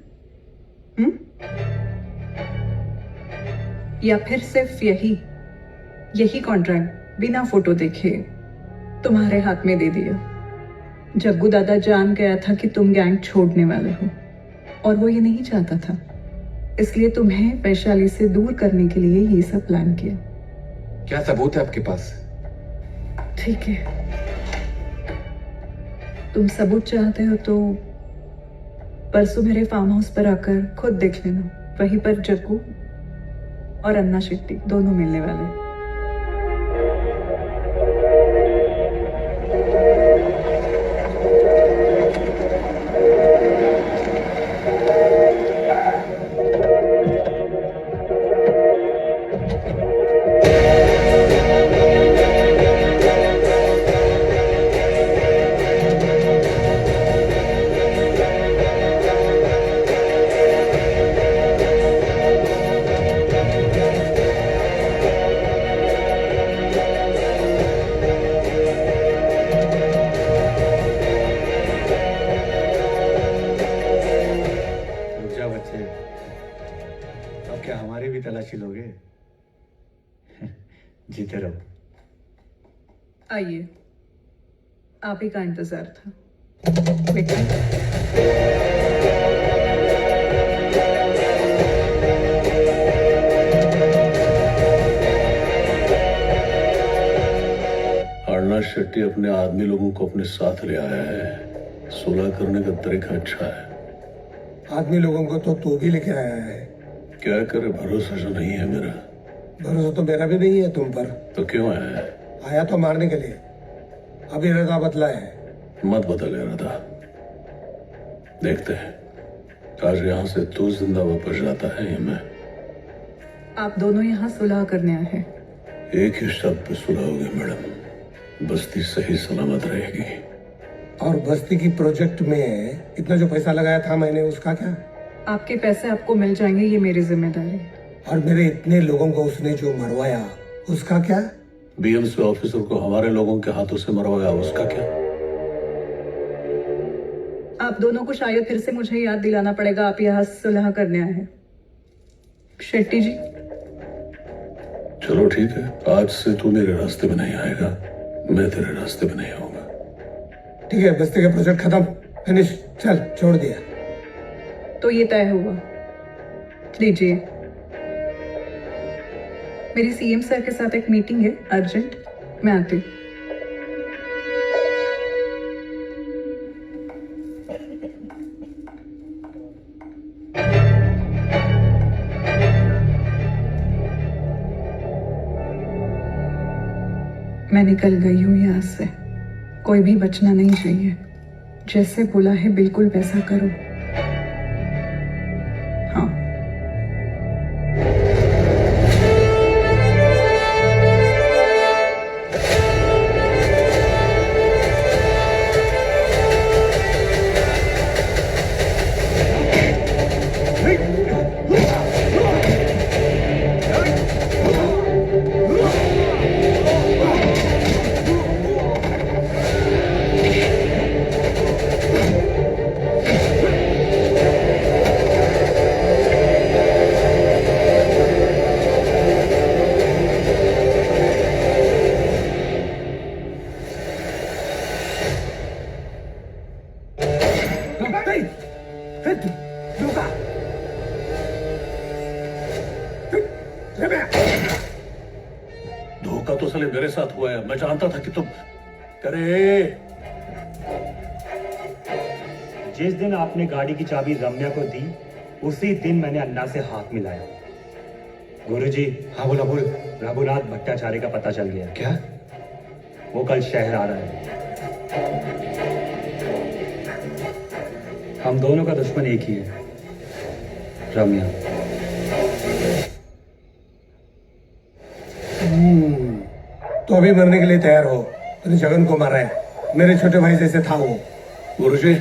या फिर सिर्फ यही कॉन्ट्रैक्ट बिना फोटो देखे तुम्हारे हाथ में दे दिया? जग्गू दादा जान गया था कि तुम गैंग छोड़ने वाले हो और वो ये नहीं चाहता था, इसलिए तुम्हें वैशाली से दूर करने के लिए ये सब प्लान किया। क्या सबूत है आपके पास? ठीक है, तुम सबूत चाहते हो तो परसों मेरे फार्म हाउस पर आकर खुद देख लेना, वहीं पर जग्गू और अन्ना शेट्टी दोनों मिलने वाले हैं। तलाशी लोगे? जीते रहो। आइए, आप ही का इंतजार था। अन्ना शेट्टी अपने आदमी लोगों को अपने साथ ले आया है। सुलह करने का तरीका अच्छा है। आदमी लोगों को तो तू भी लेके आया है। क्या करे, भरोसा जो नहीं है मेरा। भरोसा तो मेरा भी नहीं है तुम पर। तो क्यों आया है? आया तो मारने के लिए, अब इरादा बदला है। मत बदल इरादा, देखते हैं आज यहाँ से तू जिंदा वापस जाता है या मैं। आप दोनों यहाँ सुलह करने आए हैं। एक ही शब्द पे सुलह होगी मैडम, बस्ती सही सलामत रहेगी। और बस्ती की प्रोजेक्ट में इतना जो पैसा लगाया था मैंने, उसका क्या? आपके पैसे आपको मिल जाएंगे, ये मेरी जिम्मेदारी। और मेरे इतने लोगों को उसने जो मरवाया, उसका क्या? बीएमसी ऑफिसर को हमारे लोगों के हाथों से मरवाया, उसका क्या? आप दोनों को शायद फिर से मुझे याद दिलाना पड़ेगा, आप यहाँ सुलह करने आए हैं। शेट्टी जी, चलो ठीक है, आज से तू मेरे रास्ते में नहीं आएगा, मैं तेरे रास्ते में नहीं आऊंगा। ठीक है, बस्ती का प्रोजेक्ट खत्म, फिनिश, चल छोड़ दिया। तो ये तय हुआ। लीजिए, मेरी सीएम सर के साथ एक मीटिंग है अर्जेंट, मैं आती हूँ। मैं निकल गई हूँ यहाँ से, कोई भी बचना नहीं चाहिए। जैसे बोला है बिल्कुल वैसा करो। हाँ। धोखा तो साले मेरे साथ हुआ है। मैं जानता था कि तुम करे। जिस दिन आपने गाड़ी की चाबी रम्या को दी उसी दिन मैंने अन्ना से हाथ मिलाया। गुरुजी। हाँ बोला बोल। रघुनाथ भट्टाचार्य का पता चल गया। क्या? वो कल शहर आ रहा है। हम दोनों का दुश्मन एक ही है, रम्या। तो अभी मरने के लिए तैयार हो। तूने जगन को मारा है, मेरे छोटे भाई जैसे था वो। गुरुजी।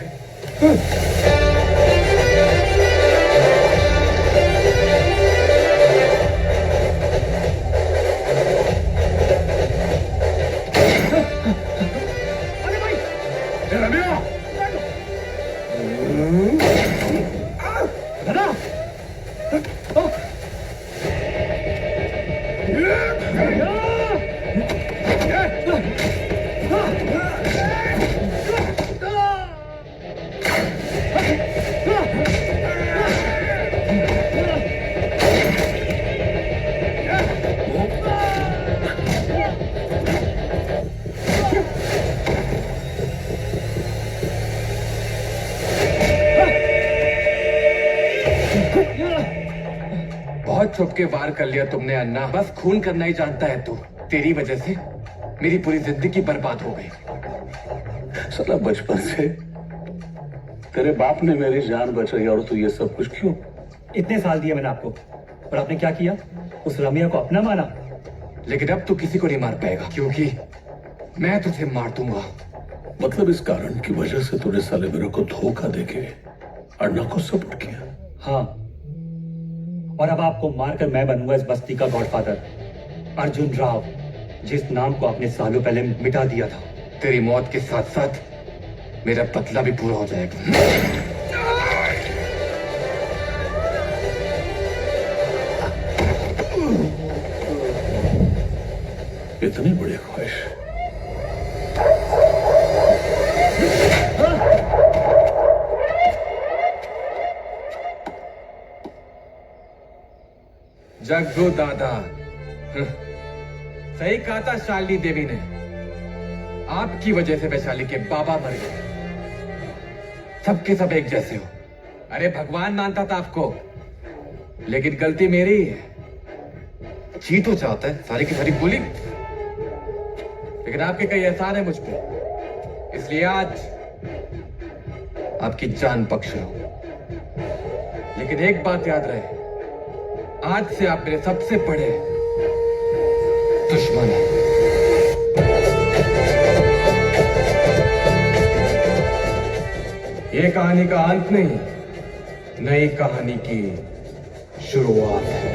बहुत छुप के वार कर लिया तुमने अन्ना। बस खून करना ही जानता है तू। तेरी वजह से मेरी पूरी जिंदगी बर्बाद हो गई। साला बचपन से तेरे बाप ने मेरी जान बचाई और तू ये सब कुछ क्यों? इतने साल दिए मैंने आपको और आपने क्या किया? उस रम्या को अपना माना। लेकिन अब तू किसी को नहीं मार पाएगा क्योंकि मैं तुझे मार दूंगा। मतलब इस कारण की वजह से तूने साले मेरे को धोखा देके अन्ना को सपोर्ट किया? हाँ, और अब आपको मारकर मैं बनूंगा इस बस्ती का गॉडफादर, अर्जुन राव, जिस नाम को आपने सालों पहले मिटा दिया था। तेरी मौत के साथ साथ मेरा बदला भी पूरा हो जाएगा। इतनी बड़ी ख्वाहिश। जग्गू दादा, सही कहा था शालिनी देवी ने। आपकी वजह से वैशाली के बाबा मर गए। सबके सब एक जैसे हो। अरे भगवान मानता था आपको, लेकिन गलती मेरी ही है। चीट हो चाहता है सारी की सारी गोली, लेकिन आपके कई एहसान है मुझ पे, इसलिए आज आपकी जान बख्श रहा हूं। लेकिन एक बात याद रहे, आज से आप मेरे सबसे बड़े दुश्मन हैं। ये कहानी का अंत नहीं, नई कहानी की शुरुआत है।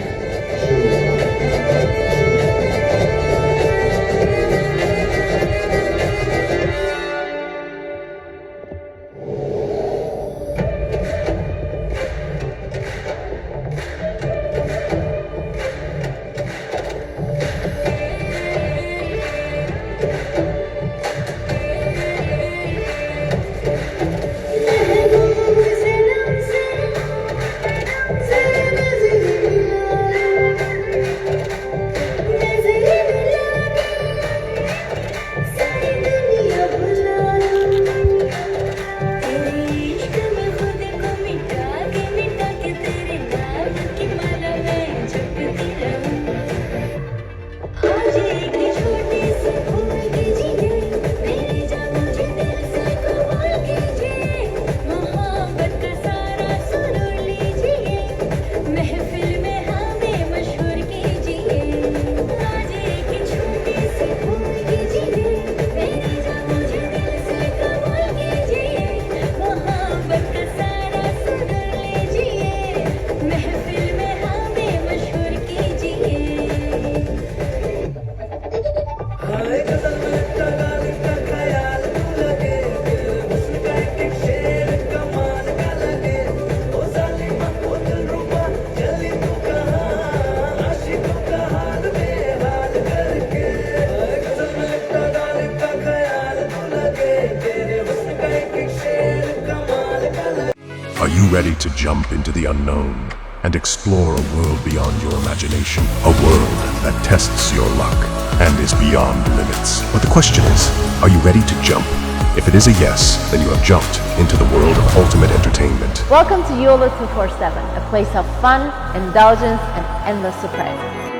Are you ready to jump into the unknown? and explore a world beyond your imagination. A world that tests your luck and is beyond limits. But the question is, are you ready to jump? If it is a yes, then you have jumped into the world of ultimate entertainment. Welcome to YOLO 247, a place of fun, indulgence, and endless surprises.